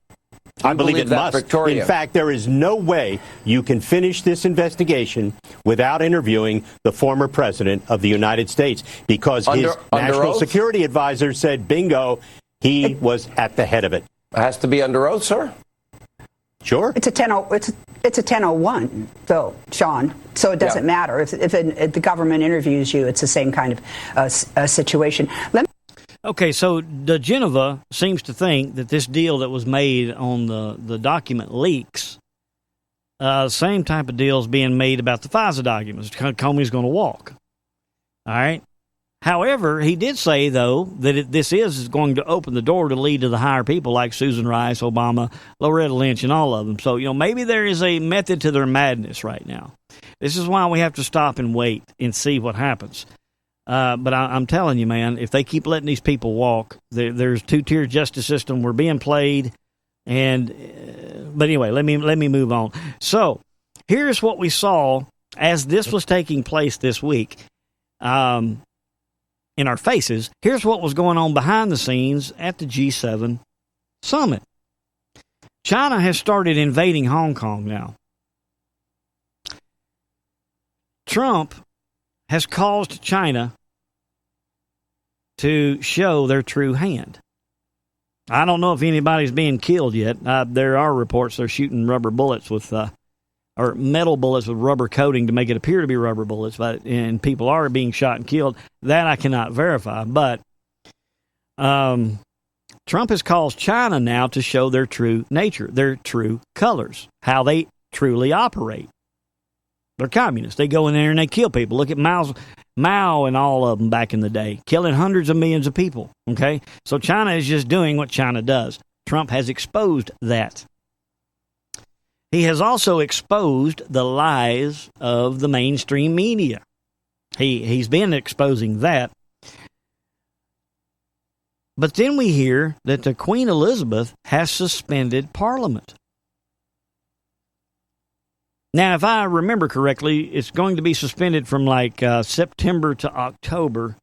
I believe it must. Victoria? In fact, there is no way you can finish this investigation without interviewing the former president of the United States, because his national security advisor said, bingo, he was at the head of it. It has to be under oath, sir? Sure. It's a 1001, though, Sean. So it doesn't matter if the government interviews you. It's the same kind of situation. Okay, so DeGeneva seems to think that this deal that was made on the document leaks, same type of deal is being made about the FISA documents. Comey's going to walk. All right. However, he did say, though, that this is going to open the door to lead to the higher people like Susan Rice, Obama, Loretta Lynch, and all of them. So, maybe there is a method to their madness right now. This is why we have to stop and wait and see what happens. But I'm telling you, man, if they keep letting these people walk, there's two-tier justice system. We're being played. But anyway, let me move on. So here's what we saw as this was taking place this week. In our faces, here's what was going on behind the scenes at the G7 summit. China has started invading Hong Kong now. Trump has caused China to show their true hand. I don't know if anybody's being killed yet. There are reports they're shooting rubber bullets or metal bullets with rubber coating to make it appear to be rubber bullets, and people are being shot and killed. That I cannot verify, but Trump has caused China now to show their true nature, their true colors, how they truly operate. They're communists. They go in there and they kill people. Look at Mao and all of them back in the day, killing hundreds of millions of people. Okay, so China is just doing what China does. Trump has exposed that. He has also exposed the lies of the mainstream media. He's been exposing that. But then we hear that the Queen Elizabeth has suspended Parliament. Now, if I remember correctly, it's going to be suspended from September to October.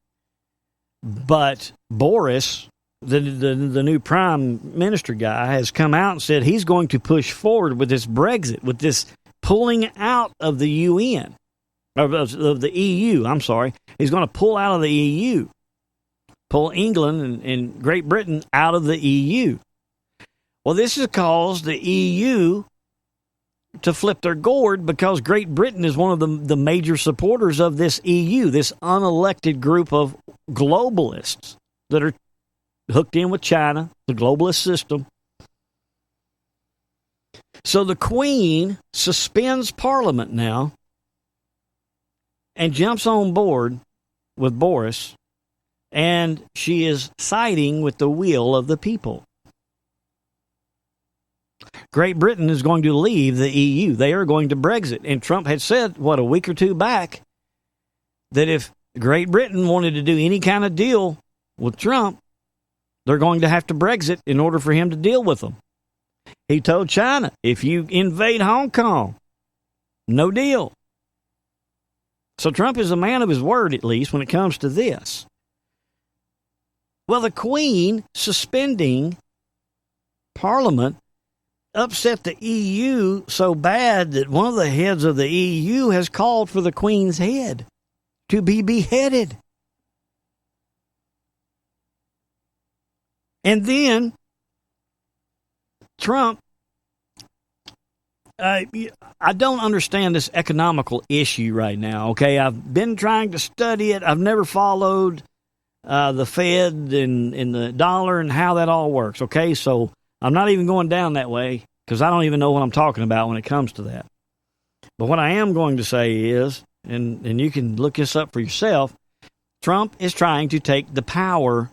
But Boris, the new prime minister guy, has come out and said he's going to push forward with this Brexit, with this pulling out of the UN, of the EU. I'm sorry. He's going to pull out of the EU, pull England and Great Britain out of the EU. Well, this has caused the EU to flip their gourd, because Great Britain is one of the major supporters of this EU, this unelected group of globalists that are hooked in with China, the globalist system. So the Queen suspends Parliament now, and jumps on board with Boris, and she is siding with the will of the people. Great Britain is going to leave the EU. They are going to Brexit. And Trump had said, a week or two back, that if Great Britain wanted to do any kind of deal with Trump, they're going to have to Brexit in order for him to deal with them. He told China, if you invade Hong Kong, no deal. So Trump is a man of his word, at least, when it comes to this. Well, the Queen suspending Parliament upset the EU so bad that one of the heads of the EU has called for the Queen's head to be beheaded. And then Trump, I don't understand this economical issue right now, okay? I've been trying to study it. I've never followed the Fed and the dollar and how that all works, okay? So I'm not even going down that way because I don't even know what I'm talking about when it comes to that. But what I am going to say is, and you can look this up for yourself, Trump is trying to take the power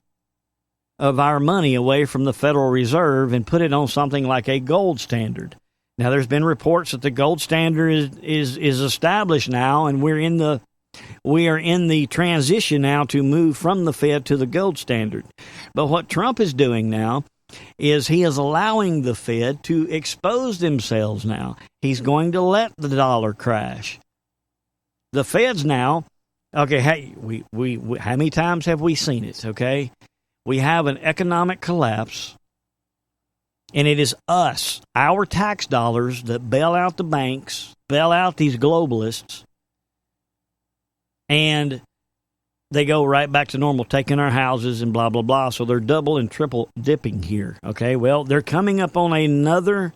of our money away from the Federal Reserve and put it on something like a gold standard. Now, there's been reports that the gold standard is established now, and we are in the transition now to move from the Fed to the gold standard. But what Trump is doing now is he is allowing the Fed to expose themselves now. He's going to let the dollar crash. The Fed's now, okay, hey, we how many times have we seen it, okay? We have an economic collapse, and it is us, our tax dollars, that bail out the banks, bail out these globalists, and they go right back to normal, taking our houses and blah, blah, blah. So they're double and triple dipping here, okay? Well, they're coming up on another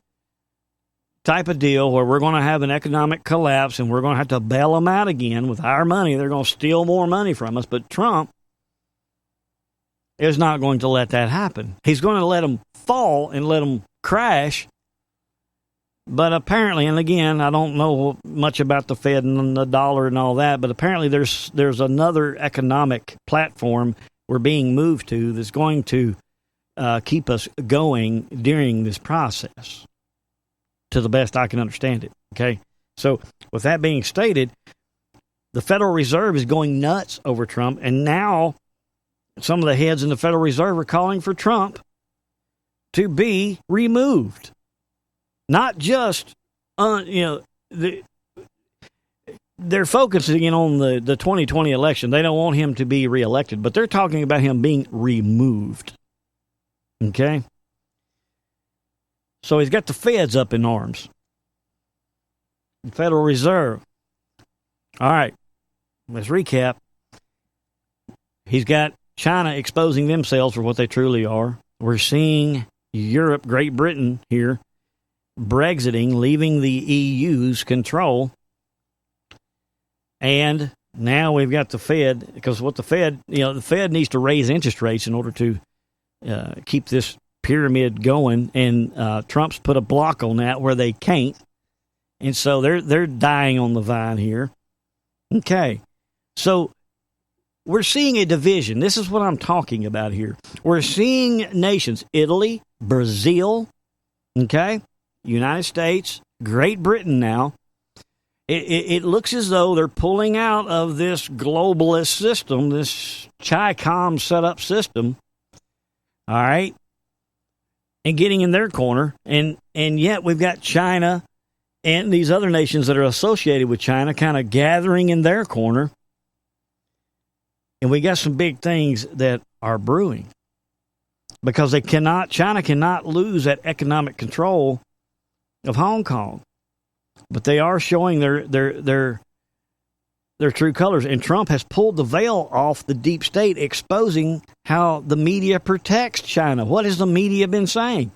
type of deal where we're going to have an economic collapse, and we're going to have to bail them out again with our money. They're going to steal more money from us, but Trump is not going to let that happen. He's going to let them fall and let them crash. But apparently, and again, I don't know much about the Fed and the dollar and all that, but apparently there's another economic platform we're being moved to that's going to keep us going during this process, to the best I can understand it. Okay? So with that being stated, the Federal Reserve is going nuts over Trump, and now some of the heads in the Federal Reserve are calling for Trump to be removed. Not just, they're focusing in on the 2020 election. They don't want him to be reelected, but they're talking about him being removed. Okay? So he's got the Feds up in arms. The Federal Reserve. All right, let's recap. He's got China exposing themselves for what they truly are. We're seeing Europe, Great Britain here, Brexiting, leaving the EU's control. And now we've got the Fed, because what the Fed needs to raise interest rates in order to keep this pyramid going. And Trump's put a block on that where they can't. And so they're dying on the vine here. Okay. So we're seeing a division. This is what I'm talking about here. We're seeing nations, Italy, Brazil, okay, United States, Great Britain now. It looks as though they're pulling out of this globalist system, this Chi-Com set-up system, all right, and getting in their corner. And yet we've got China and these other nations that are associated with China kind of gathering in their corner. And we got some big things that are brewing because China cannot lose that economic control of Hong Kong. But they are showing their true colors. And Trump has pulled the veil off the deep state, exposing how the media protects China. What has the media been saying?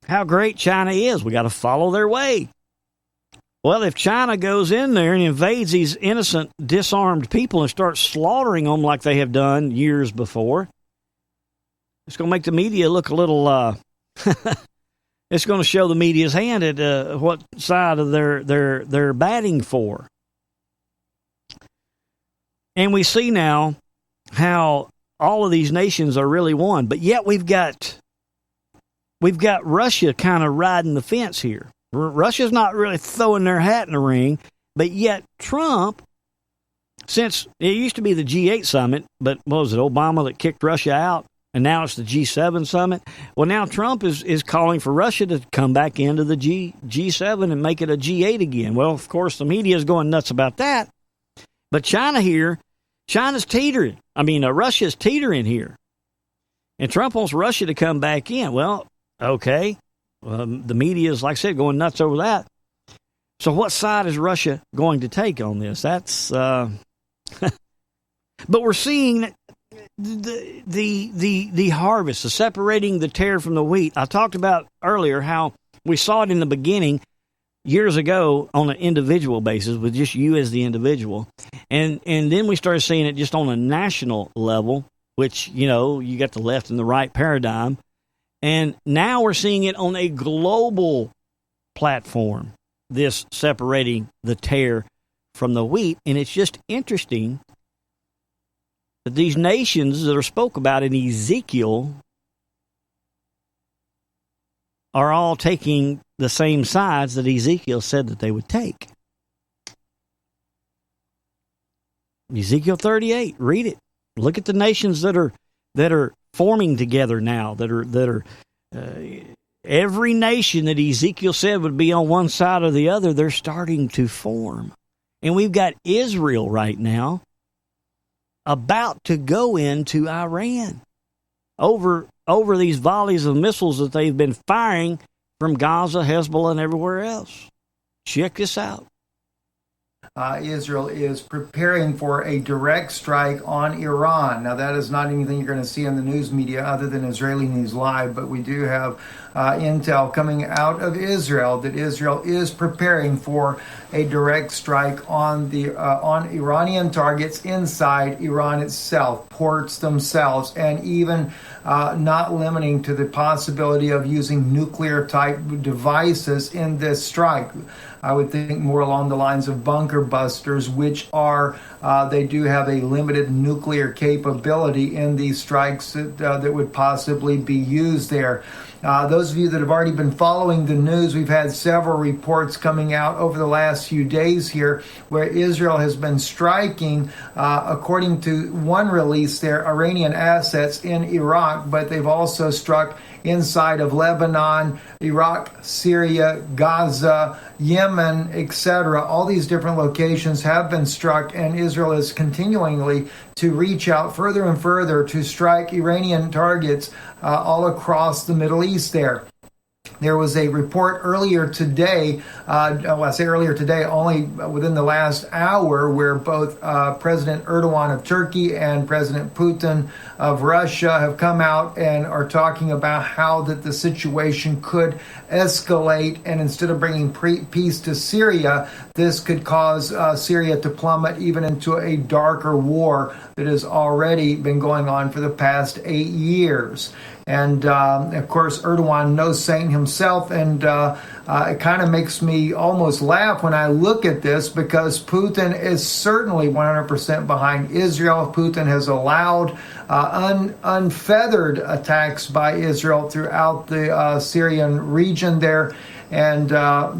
How great China is. We got to follow their way. Well, if China goes in there and invades these innocent, disarmed people and starts slaughtering them like they have done years before, it's going to make the media look a little, it's going to show the media's hand at what side of they're batting for. And we see now how all of these nations are really one, but yet we've got Russia kind of riding the fence here. Russia's not really throwing their hat in the ring, but yet Trump, since it used to be the G8 summit, but what was it, Obama that kicked Russia out, and now it's the G7 summit? Well, now Trump is calling for Russia to come back into the G7 and make it a G8 again. Well, of course, the media is going nuts about that. But China's teetering. Russia's teetering here. And Trump wants Russia to come back in. Well, okay. The media is, like I said, going nuts over that. So what side is Russia going to take on this? That's, but we're seeing the harvest, the separating the tare from the wheat. I talked about earlier how we saw it in the beginning years ago on an individual basis with just you as the individual. And then we started seeing it just on a national level, which, you got the left and the right paradigm. And now we're seeing it on a global platform, this separating the tare from the wheat. And it's just interesting that these nations that are spoke about in Ezekiel are all taking the same sides that Ezekiel said that they would take. Ezekiel 38, read it. Look at the nations that are forming together now, that are every nation that Ezekiel said would be on one side or the other, they're starting to form. And we've got Israel right now about to go into Iran over these volleys of missiles that they've been firing from Gaza, Hezbollah, and everywhere else. Check this out. Israel is preparing for a direct strike on Iran. Now, that is not anything you're going to see in the news media other than Israeli News Live, but we do have intel coming out of Israel that Israel is preparing for a direct strike on Iranian targets inside Iran itself, ports themselves, and even not limiting to the possibility of using nuclear-type devices in this strike. I would think more along the lines of bunker busters, which are, they do have a limited nuclear capability in these strikes that would possibly be used there. Those of you that have already been following the news, we've had several reports coming out over the last few days here where Israel has been striking, according to one release, their Iranian assets in Iraq, but they've also struck inside of Lebanon, Iraq, Syria, Gaza, Yemen, etc. All these different locations have been struck, and Israel is continually to reach out further and further to strike Iranian targets all across the Middle East there. There was a report earlier today, I say earlier today, only within the last hour, where both President Erdogan of Turkey and President Putin of Russia have come out and are talking about how that the situation could escalate, and instead of bringing peace to Syria, this could cause Syria to plummet even into a darker war that has already been going on for the past 8 years. And, of course, Erdogan, no saint himself, and it kind of makes me almost laugh when I look at this, because Putin is certainly 100% behind Israel. Putin has allowed unfeathered attacks by Israel throughout the Syrian region there. And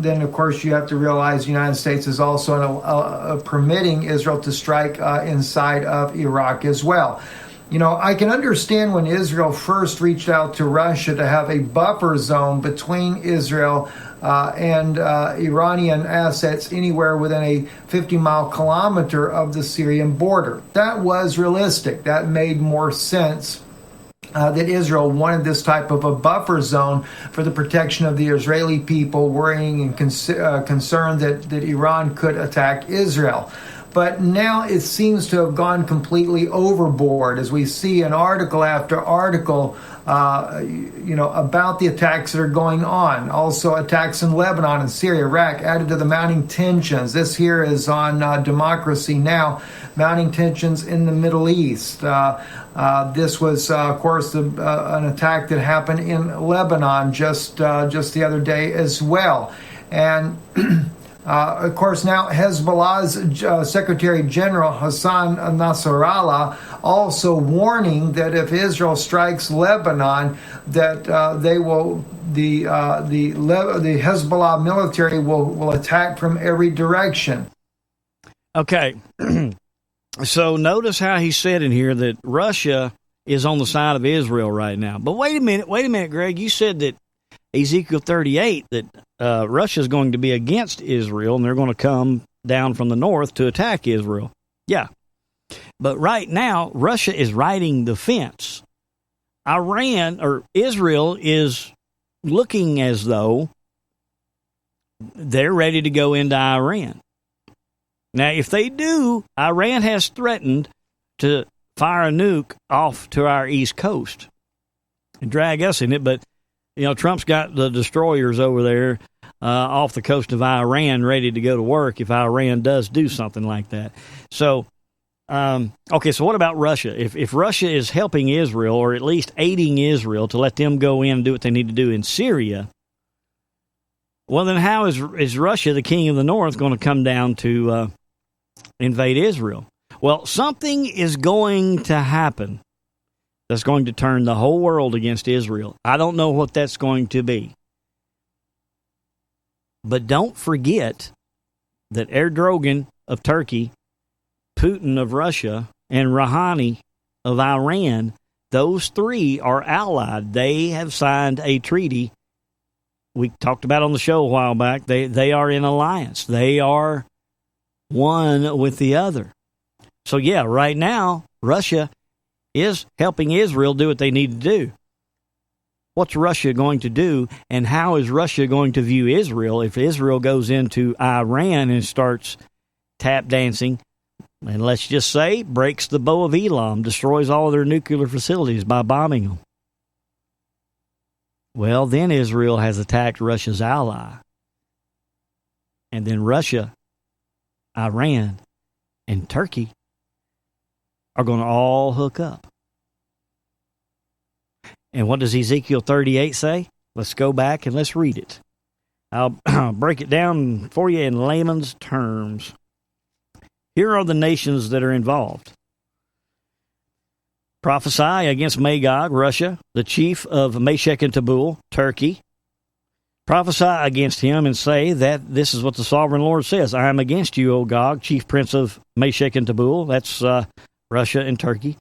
then, of course, you have to realize the United States is also permitting Israel to strike inside of Iraq as well. You know, I can understand when Israel first reached out to Russia to have a buffer zone between Israel and Iranian assets anywhere within a 50-mile kilometer of the Syrian border. That was realistic. That made more sense. That Israel wanted this type of a buffer zone for the protection of the Israeli people, worrying and concerned that Iran could attack Israel. But now it seems to have gone completely overboard, as we see in article after article, about the attacks that are going on. Also attacks in Lebanon and Syria, Iraq, added to the mounting tensions. This here is on Democracy Now!, mounting tensions in the Middle East. This was, of course, an attack that happened in Lebanon just the other day as well. And Of course, now Hezbollah's Secretary General Hassan Nasrallah also warning that if Israel strikes Lebanon, that the Hezbollah military will attack from every direction. Okay, so notice how he said in here that Russia is on the side of Israel right now. But wait a minute, Greg. You said that Ezekiel 38 that Russia is going to be against Israel and they're going to come down from the north to attack Israel. Yeah. But right now, Russia is riding the fence. Israel is looking as though they're ready to go into Iran. Now, if they do, Iran has threatened to fire a nuke off to our east coast and drag us in it, but Trump's got the destroyers over there off the coast of Iran ready to go to work if Iran does do something like that. So, okay, so what about Russia? If Russia is helping Israel, or at least aiding Israel to let them go in and do what they need to do in Syria, well, then how is Russia, the king of the north, going to come down to invade Israel? Well, something is going to happen that's going to turn the whole world against Israel. I don't know what that's going to be. But don't forget that Erdogan of Turkey, Putin of Russia, and Rouhani of Iran, those three are allied. They have signed a treaty. We talked about on the show a while back. They are in alliance. They are one with the other. So, yeah, right now, Russia is helping Israel do what they need to do. What's Russia going to do, and how is Russia going to view Israel if Israel goes into Iran and starts tap dancing, and let's just say breaks the bow of Elam, destroys all of their nuclear facilities by bombing them? Well, then Israel has attacked Russia's ally. And then Russia, Iran, and Turkey are going to all hook up. And what does Ezekiel 38 say? Let's go back and let's read it. I'll break it down for you in layman's terms. Here are the nations that are involved. Prophesy against Magog, Russia, the chief of Meshech and Tubal, Turkey. Prophesy against him and say that this is what the sovereign Lord says. I am against you, O Gog, chief prince of Meshech and Tubal. That's Russia and Turkey.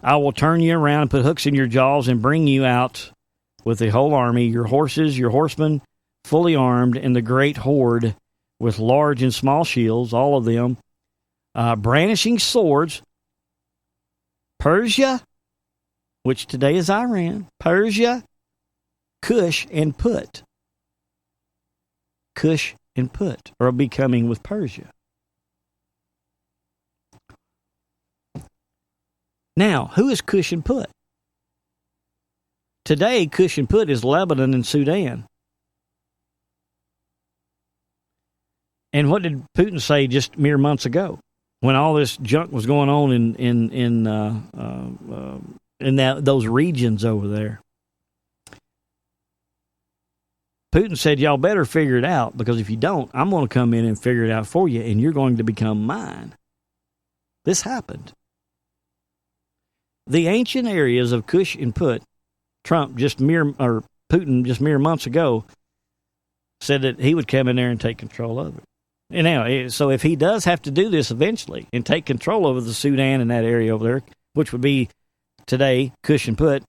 I will turn you around and put hooks in your jaws and bring you out with the whole army, your horses, your horsemen, fully armed, and the great horde with large and small shields, all of them, brandishing swords. Persia, which today is Iran, Persia, Cush, and Put. Cush and Put are becoming with Persia. Now, who is Cush and Put? Today, Cush and Put is Lebanon and Sudan. And what did Putin say just mere months ago, when all this junk was going on in those regions over there? Putin said, y'all better figure it out, because if you don't, I'm going to come in and figure it out for you, and you're going to become mine. This happened. The ancient areas of Cush and Put, Putin just mere months ago said that he would come in there and take control of it. And now, so if he does have to do this eventually and take control over the Sudan and that area over there, which would be today Cush and Put,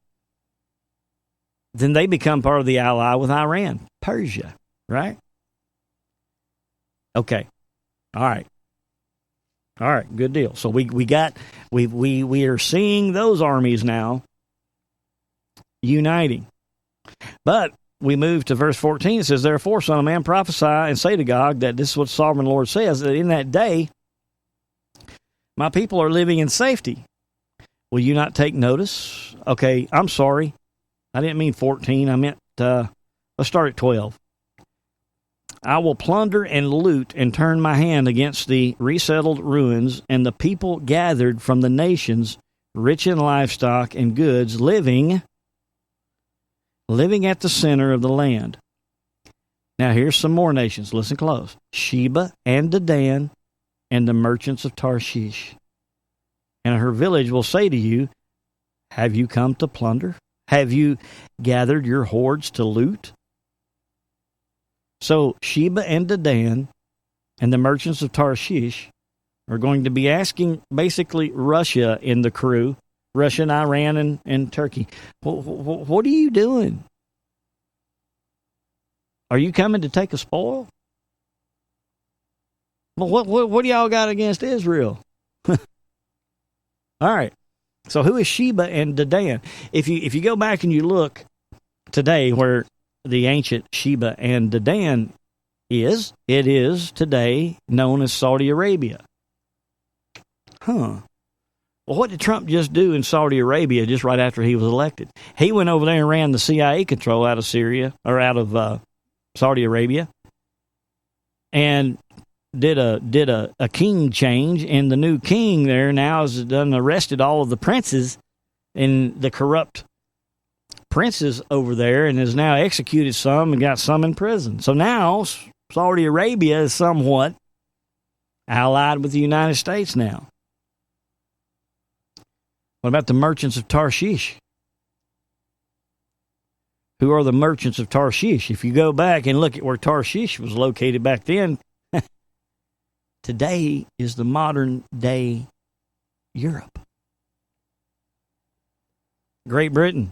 then they become part of the ally with Iran, Persia, right? Okay, all right, good deal. So we are seeing those armies now uniting, but we move to verse 14. It says, therefore, son of man, prophesy and say to Gog that this is what the sovereign Lord says, that in that day my people are living in safety. Will you not take notice? Okay, I'm sorry. I didn't mean 14. I meant, let's start at 12. I will plunder and loot and turn my hand against the resettled ruins and the people gathered from the nations, rich in livestock and goods, living at the center of the land. Now, here's some more nations. Listen close. Sheba and Dedan and the merchants of Tarshish. And her village will say to you, have you come to plunder? Have you gathered your hordes to loot? So Sheba and Dedan and the merchants of Tarshish are going to be asking basically Russia in the crew, Russia and Iran and Turkey, what are you doing? Are you coming to take a spoil? Well, what do y'all got against Israel? All right. So who is Sheba and Dedan? If you go back and you look today where the ancient Sheba and Dedan is, it is today known as Saudi Arabia. Well, what did Trump just do in Saudi Arabia just right after he was elected? He went over there and ran the CIA control out of Syria, or out of Saudi Arabia, and did a king change, and the new king there now has done arrested all of the princes and the corrupt princes over there, and has now executed some and got some in prison. So now Saudi Arabia is somewhat allied with the United States now. What about the merchants of Tarshish? Who are the merchants of Tarshish? If you go back and look at where Tarshish was located back then, today is the modern day Europe. Great Britain,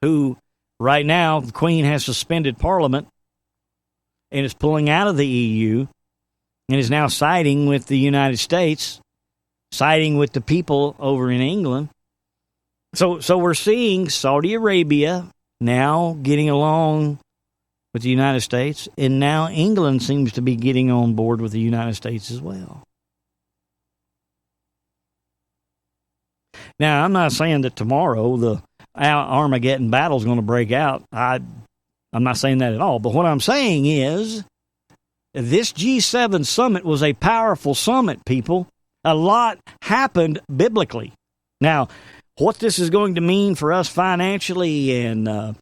who right now the Queen has suspended Parliament and is pulling out of the EU and is now siding with the United States, siding with the people over in England. So we're seeing Saudi Arabia now getting along with the United States, and now England seems to be getting on board with the United States as well. Now, I'm not saying that tomorrow the Armageddon battle is going to break out. I'm not saying that at all. But what I'm saying is this G7 summit was a powerful summit, people. A lot happened biblically. Now, what this is going to mean for us financially and the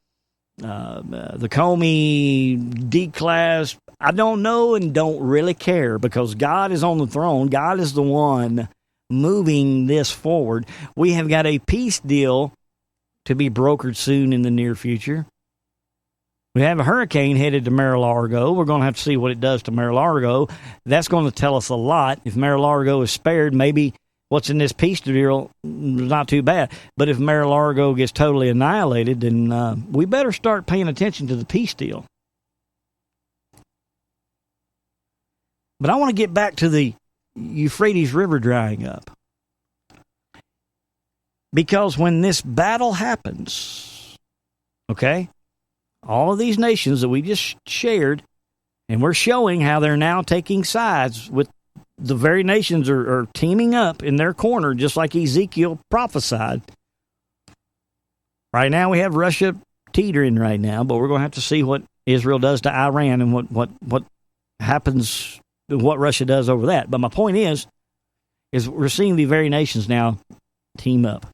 Comey D-class, I don't know and don't really care, because God is on the throne. God is the one moving this forward. We have got a peace deal to be brokered soon in the near future. We have a hurricane headed to Mar-a-Lago. We're going to have to see what it does to Mar-a-Lago. That's going to tell us a lot. If Mar-a-Lago is spared, maybe what's in this peace deal is not too bad. But if Mar-a-Lago gets totally annihilated, then we better start paying attention to the peace deal. But I want to get back to the Euphrates River drying up. Because when this battle happens, okay, all of these nations that we just shared, and we're showing how they're now taking sides with the very nations are teaming up in their corner, just like Ezekiel prophesied. Right now we have Russia teetering right now, but we're going to have to see what Israel does to Iran and what happens, what Russia does over that. But my point is we're seeing the very nations now team up.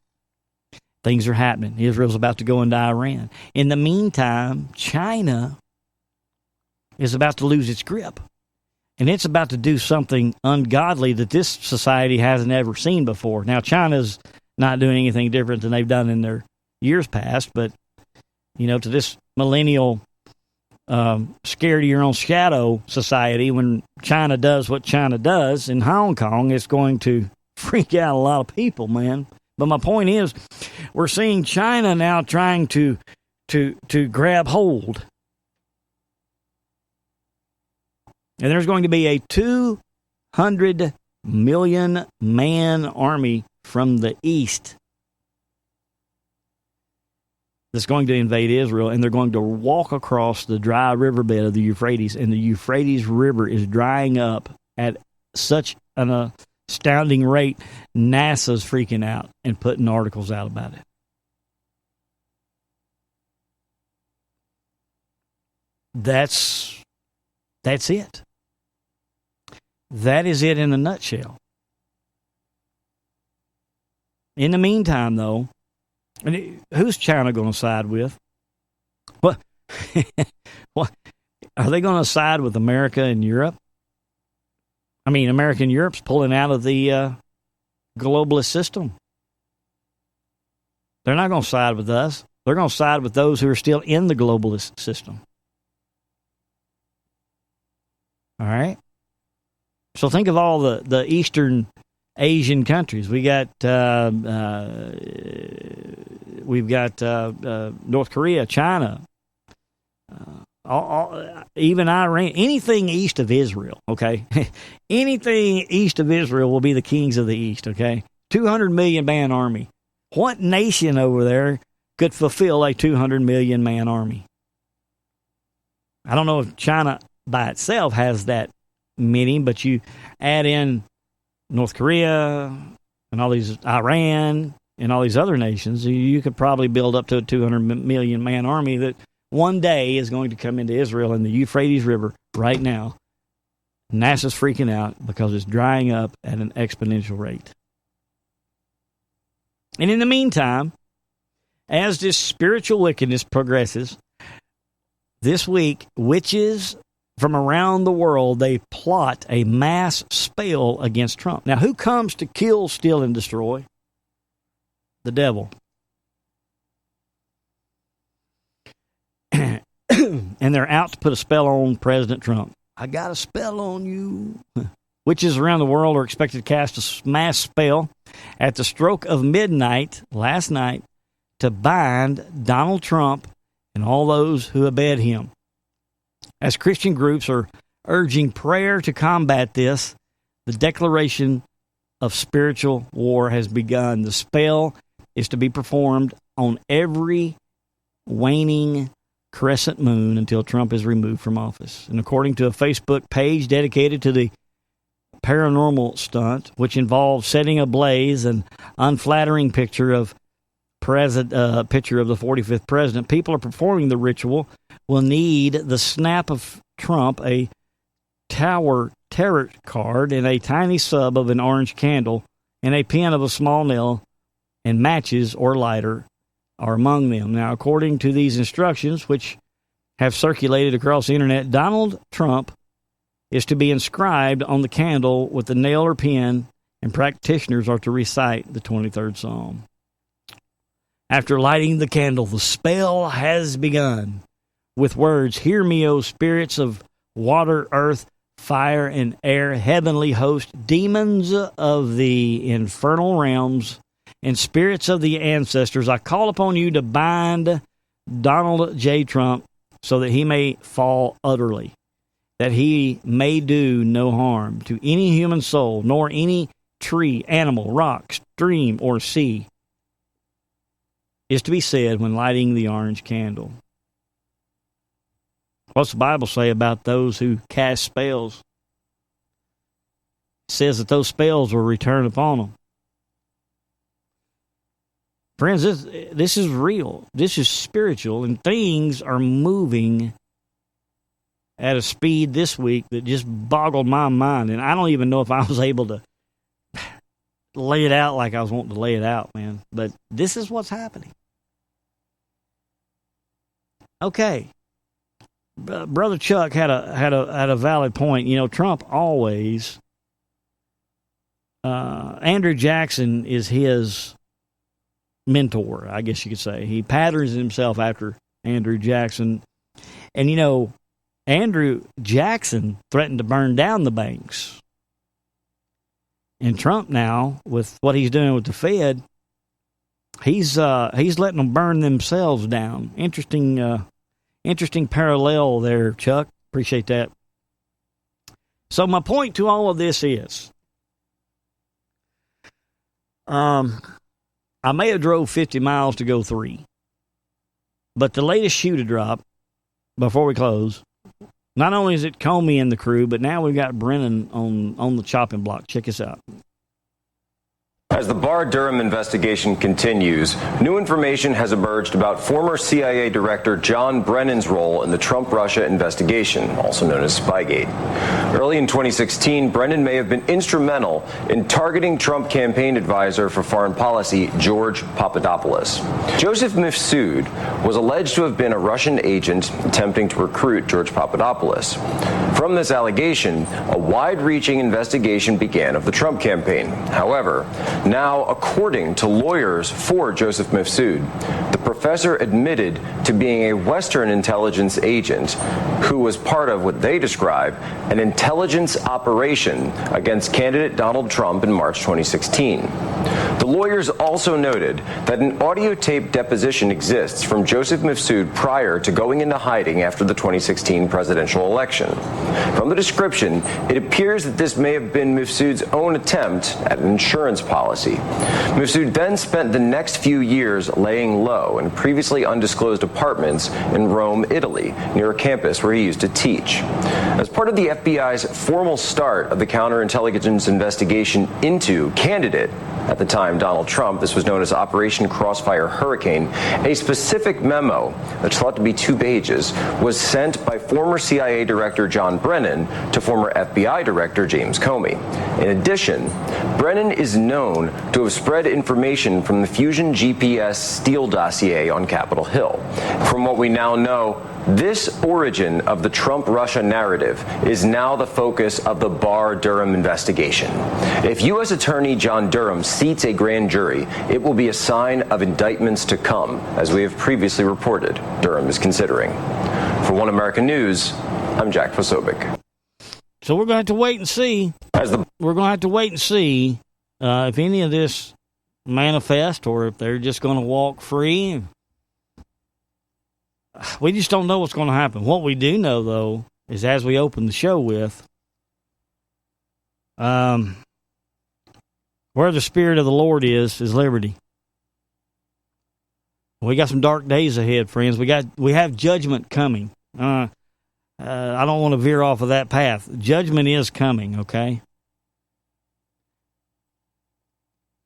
Things are happening. Israel's about to go into Iran. In the meantime, China is about to lose its grip. And it's about to do something ungodly that this society hasn't ever seen before. Now, China's not doing anything different than they've done in their years past, but, you know, to this millennial scared of your own shadow society, when China does what China does in Hong Kong, it's going to freak out a lot of people, man. But my point is, we're seeing China now trying to grab hold. And there's going to be a 200 million man army from the east that's going to invade Israel, and they're going to walk across the dry riverbed of the Euphrates, and the Euphrates River is drying up at such an astounding rate, NASA's freaking out and putting articles out about it. That's it. That is it in a nutshell. In the meantime, though, who's China going to side with? Well, Are they going to side with America and Europe? I mean, America and Europe's pulling out of the globalist system. They're not going to side with us. They're going to side with those who are still in the globalist system. All right? So think of all the Eastern Asian countries. We've got North Korea, China, even Iran, anything east of Israel, okay? Anything east of Israel will be the kings of the East, okay? 200 million man army. What nation over there could fulfill a 200 million man army? I don't know if China by itself has that many, but you add in North Korea and all these, Iran and all these other nations, you could probably build up to a 200 million man army that one day is going to come into Israel in the Euphrates River right now. NASA's freaking out because it's drying up at an exponential rate. And in the meantime, as this spiritual wickedness progresses, this week, witches from around the world, they plot a mass spell against Trump. Now, who comes to kill, steal, and destroy? The devil. And they're out to put a spell on President Trump. I got a spell on you. Witches around the world are expected to cast a mass spell at the stroke of midnight last night to bind Donald Trump and all those who abet him. As Christian groups are urging prayer to combat this, the declaration of spiritual war has begun. The spell is to be performed on every waning crescent moon until Trump is removed from office. And according to a Facebook page dedicated to the paranormal stunt, which involves setting ablaze an unflattering picture of the 45th president, people are performing the ritual will need the snap of Trump, a tower tarot card, and a tiny sub of an orange candle, and a pin of a small nail, and matches or lighter are among them. Now, according to these instructions, which have circulated across the internet, Donald Trump is to be inscribed on the candle with the nail or pin, and practitioners are to recite the 23rd Psalm. After lighting the candle, the spell has begun with words, "Hear me, O spirits of water, earth, fire, and air, heavenly host, demons of the infernal realms, and spirits of the ancestors. I call upon you to bind Donald J. Trump so that he may fall utterly, that he may do no harm to any human soul, nor any tree, animal, rock, stream, or sea," is to be said when lighting the orange candle. What's the Bible say about those who cast spells? It says that those spells will return upon them. Friends, this is real. This is spiritual, and things are moving at a speed this week that just boggled my mind, and I don't even know if I was able to lay it out like I was wanting to lay it out, man. But this is what's happening. Okay, Brother Chuck had a valid point. You know, Trump always, Andrew Jackson is his mentor, I guess you could say. He patterns himself after Andrew Jackson. And, you know, Andrew Jackson threatened to burn down the banks. And Trump now, with what he's doing with the Fed, he's letting them burn themselves down. Interesting parallel there, Chuck. Appreciate that. So my point to all of this is, I may have drove 50 miles to go 3. But the latest shoe to drop, before we close, not only is it Comey and the crew, but now we've got Brennan on the chopping block. Check us out. As the Barr-Durham investigation continues, new information has emerged about former CIA Director John Brennan's role in the Trump-Russia investigation, also known as Spygate. Early in 2016, Brennan may have been instrumental in targeting Trump campaign advisor for foreign policy, George Papadopoulos. Joseph Mifsud was alleged to have been a Russian agent attempting to recruit George Papadopoulos. From this allegation, a wide-reaching investigation began of the Trump campaign. However, now, according to lawyers for Joseph Mifsud, the professor admitted to being a Western intelligence agent who was part of what they describe an intelligence operation against candidate Donald Trump in March 2016. The lawyers also noted that an audio tape deposition exists from Joseph Mifsud prior to going into hiding after the 2016 presidential election. From the description, it appears that this may have been Mifsud's own attempt at an insurance policy. Mifsud then spent the next few years laying low in previously undisclosed apartments in Rome, Italy, near a campus where he used to teach. As part of the FBI's formal start of the counterintelligence investigation into candidate, at the time, Donald Trump, this was known as Operation Crossfire Hurricane, a specific memo that's thought to be 2 pages was sent by former CIA Director John Brennan to former FBI Director James Comey. In addition, Brennan is known to have spread information from the Fusion GPS Steele dossier on Capitol Hill. From what we now know, this origin of the Trump-Russia narrative is now the focus of the Barr-Durham investigation. If U.S. Attorney John Durham seats a grand jury, it will be a sign of indictments to come, as we have previously reported Durham is considering. For One American News, I'm Jack Posobiec. So we're going to have to wait and see. We're going to have to wait and see if any of this manifest or if they're just going to walk free. We just don't know what's going to happen. What we do know, though, is as we open the show with, where the Spirit of the Lord is liberty. We got some dark days ahead, friends. We have judgment coming. I don't want to veer off of that path. Judgment is coming, okay?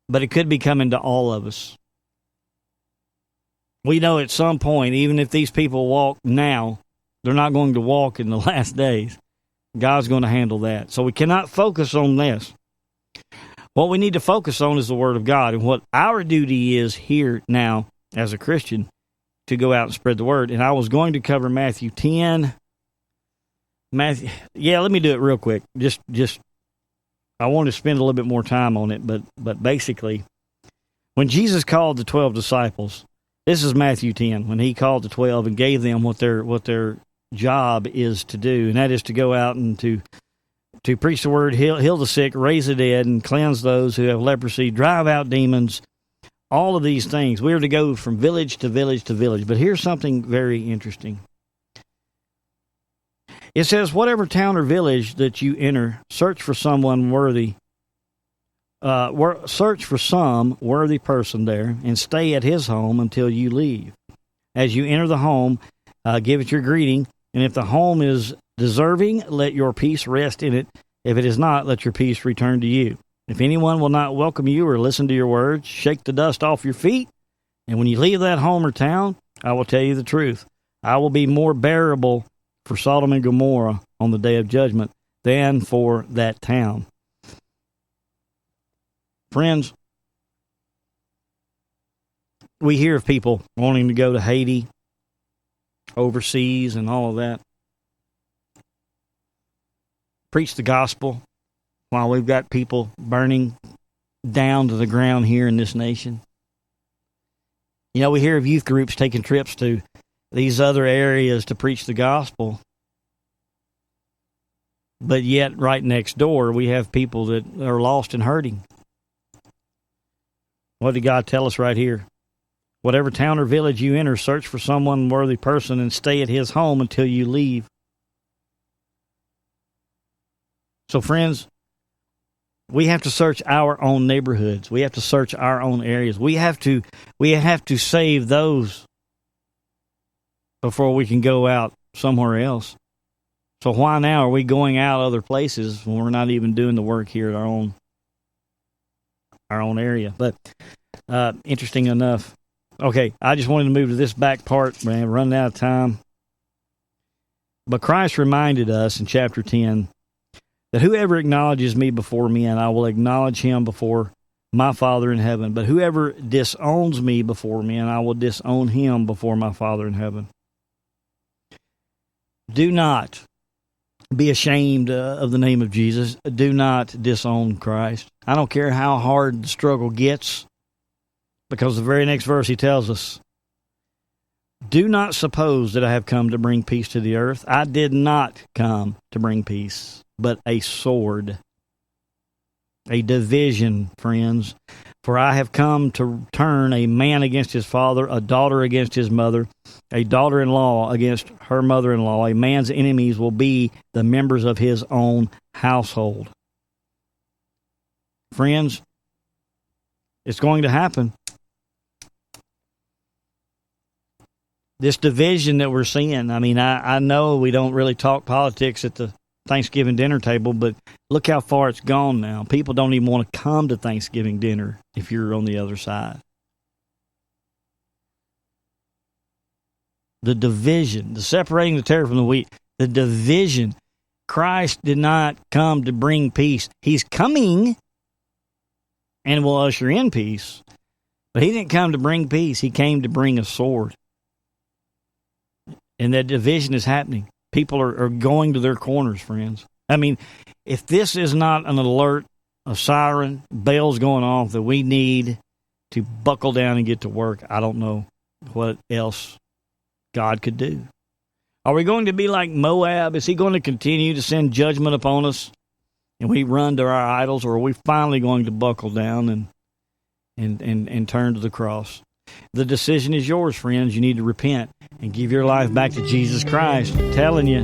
But it could be coming to all of us. We know at some point, even if these people walk now, they're not going to walk in the last days. God's going to handle that. So we cannot focus on this. What we need to focus on is the Word of God and what our duty is here now as a Christian to go out and spread the Word. And I was going to cover Matthew 10. Let me do it real quick. Just I want to spend a little bit more time on it, but basically, when Jesus called the 12 disciples, this is Matthew 10, when he called the 12 and gave them what their job is to do, and that is to go out and to preach the word, heal the sick, raise the dead, and cleanse those who have leprosy, drive out demons, all of these things. We are to go from village to village to village. But here's something very interesting. It says, whatever town or village that you enter, search for someone worthy. Search for some worthy person there and stay at his home until you leave. As you enter the home, give it your greeting, and if the home is deserving, let your peace rest in it. If it is not, let your peace return to you. If anyone will not welcome you or listen to your words, shake the dust off your feet, and when you leave that home or town, I will tell you the truth. I will be more bearable for Sodom and Gomorrah on the day of judgment than for that town. Friends, we hear of people wanting to go to Haiti, overseas, and all of that. Preach the gospel while we've got people burning down to the ground here in this nation. You know, we hear of youth groups taking trips to these other areas to preach the gospel. But yet, right next door, we have people that are lost and hurting. What did God tell us right here? Whatever town or village you enter, search for someone worthy person and stay at his home until you leave. So, friends, we have to search our own neighborhoods. We have to search our own areas. We have to save those before we can go out somewhere else. So why now are we going out other places when we're not even doing the work here at our own our own area. But interesting enough. Okay, I just wanted to move to this back part, man. Running out of time. But Christ reminded us in chapter 10 that whoever acknowledges me before men, I will acknowledge him before my Father in heaven. But whoever disowns me before men, I will disown him before my Father in heaven. Do not be ashamed of the name of Jesus. Do not disown Christ. I don't care how hard the struggle gets, because the very next verse he tells us, do not suppose that I have come to bring peace to the earth. I did not come to bring peace, but a sword, a division, friends. For I have come to turn a man against his father, a daughter against his mother, a daughter-in-law against her mother-in-law. A man's enemies will be the members of his own household. Friends, it's going to happen. This division that we're seeing, I mean, I know we don't really talk politics at the Thanksgiving dinner table, but look how far it's gone now. People don't even want to come to Thanksgiving dinner if you're on the other side. The division, the separating the tare from the wheat, the division. Christ did not come to bring peace. He's coming and will usher in peace, but he didn't come to bring peace. He came to bring a sword. And that division is happening. People are going to their corners, friends. I mean, if this is not an alert, a siren, bells going off that we need to buckle down and get to work, I don't know what else God could do. Are we going to be like Moab? Is he going to continue to send judgment upon us and we run to our idols, or are we finally going to buckle down and turn to the cross? The decision is yours, friends. You need to repent and give your life back to Jesus Christ. I'm telling you,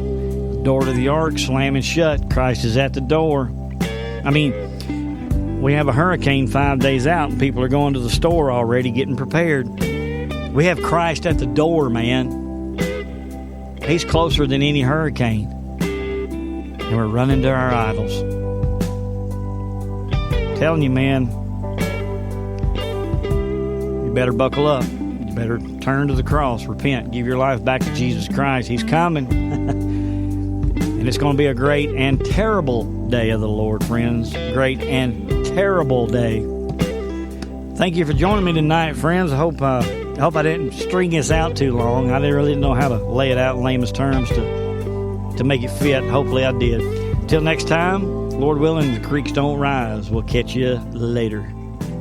the door to the ark slamming shut. Christ is at the door. I mean, we have a hurricane 5 days out, and people are going to the store already getting prepared. We have Christ at the door, man. He's closer than any hurricane. And we're running to our idols. I'm telling you, man, better buckle up. You better turn to the cross, repent, give your life back to Jesus Christ. He's coming. And it's going to be a great and terrible day of the Lord, friends. Great and terrible day. Thank you for joining me tonight, friends. I hope I didn't string this out too long. I really didn't know how to lay it out in layman's terms to make it fit. Hopefully I did. Until next time, Lord willing, the creeks don't rise. We'll catch you later.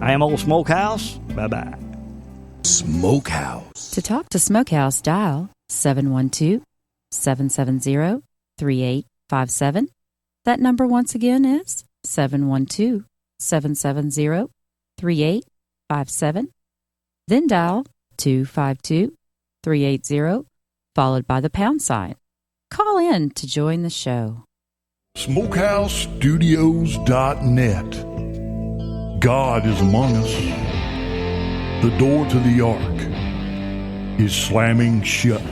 I am Old Smokehouse. Bye-bye. Smokehouse. To talk to Smokehouse, dial 712-770-3857. That number once again is 712-770-3857. Then dial 252-380, followed by the pound sign. Call in to join the show. SmokehouseStudios.net. God is among us. The door to the ark is slamming shut.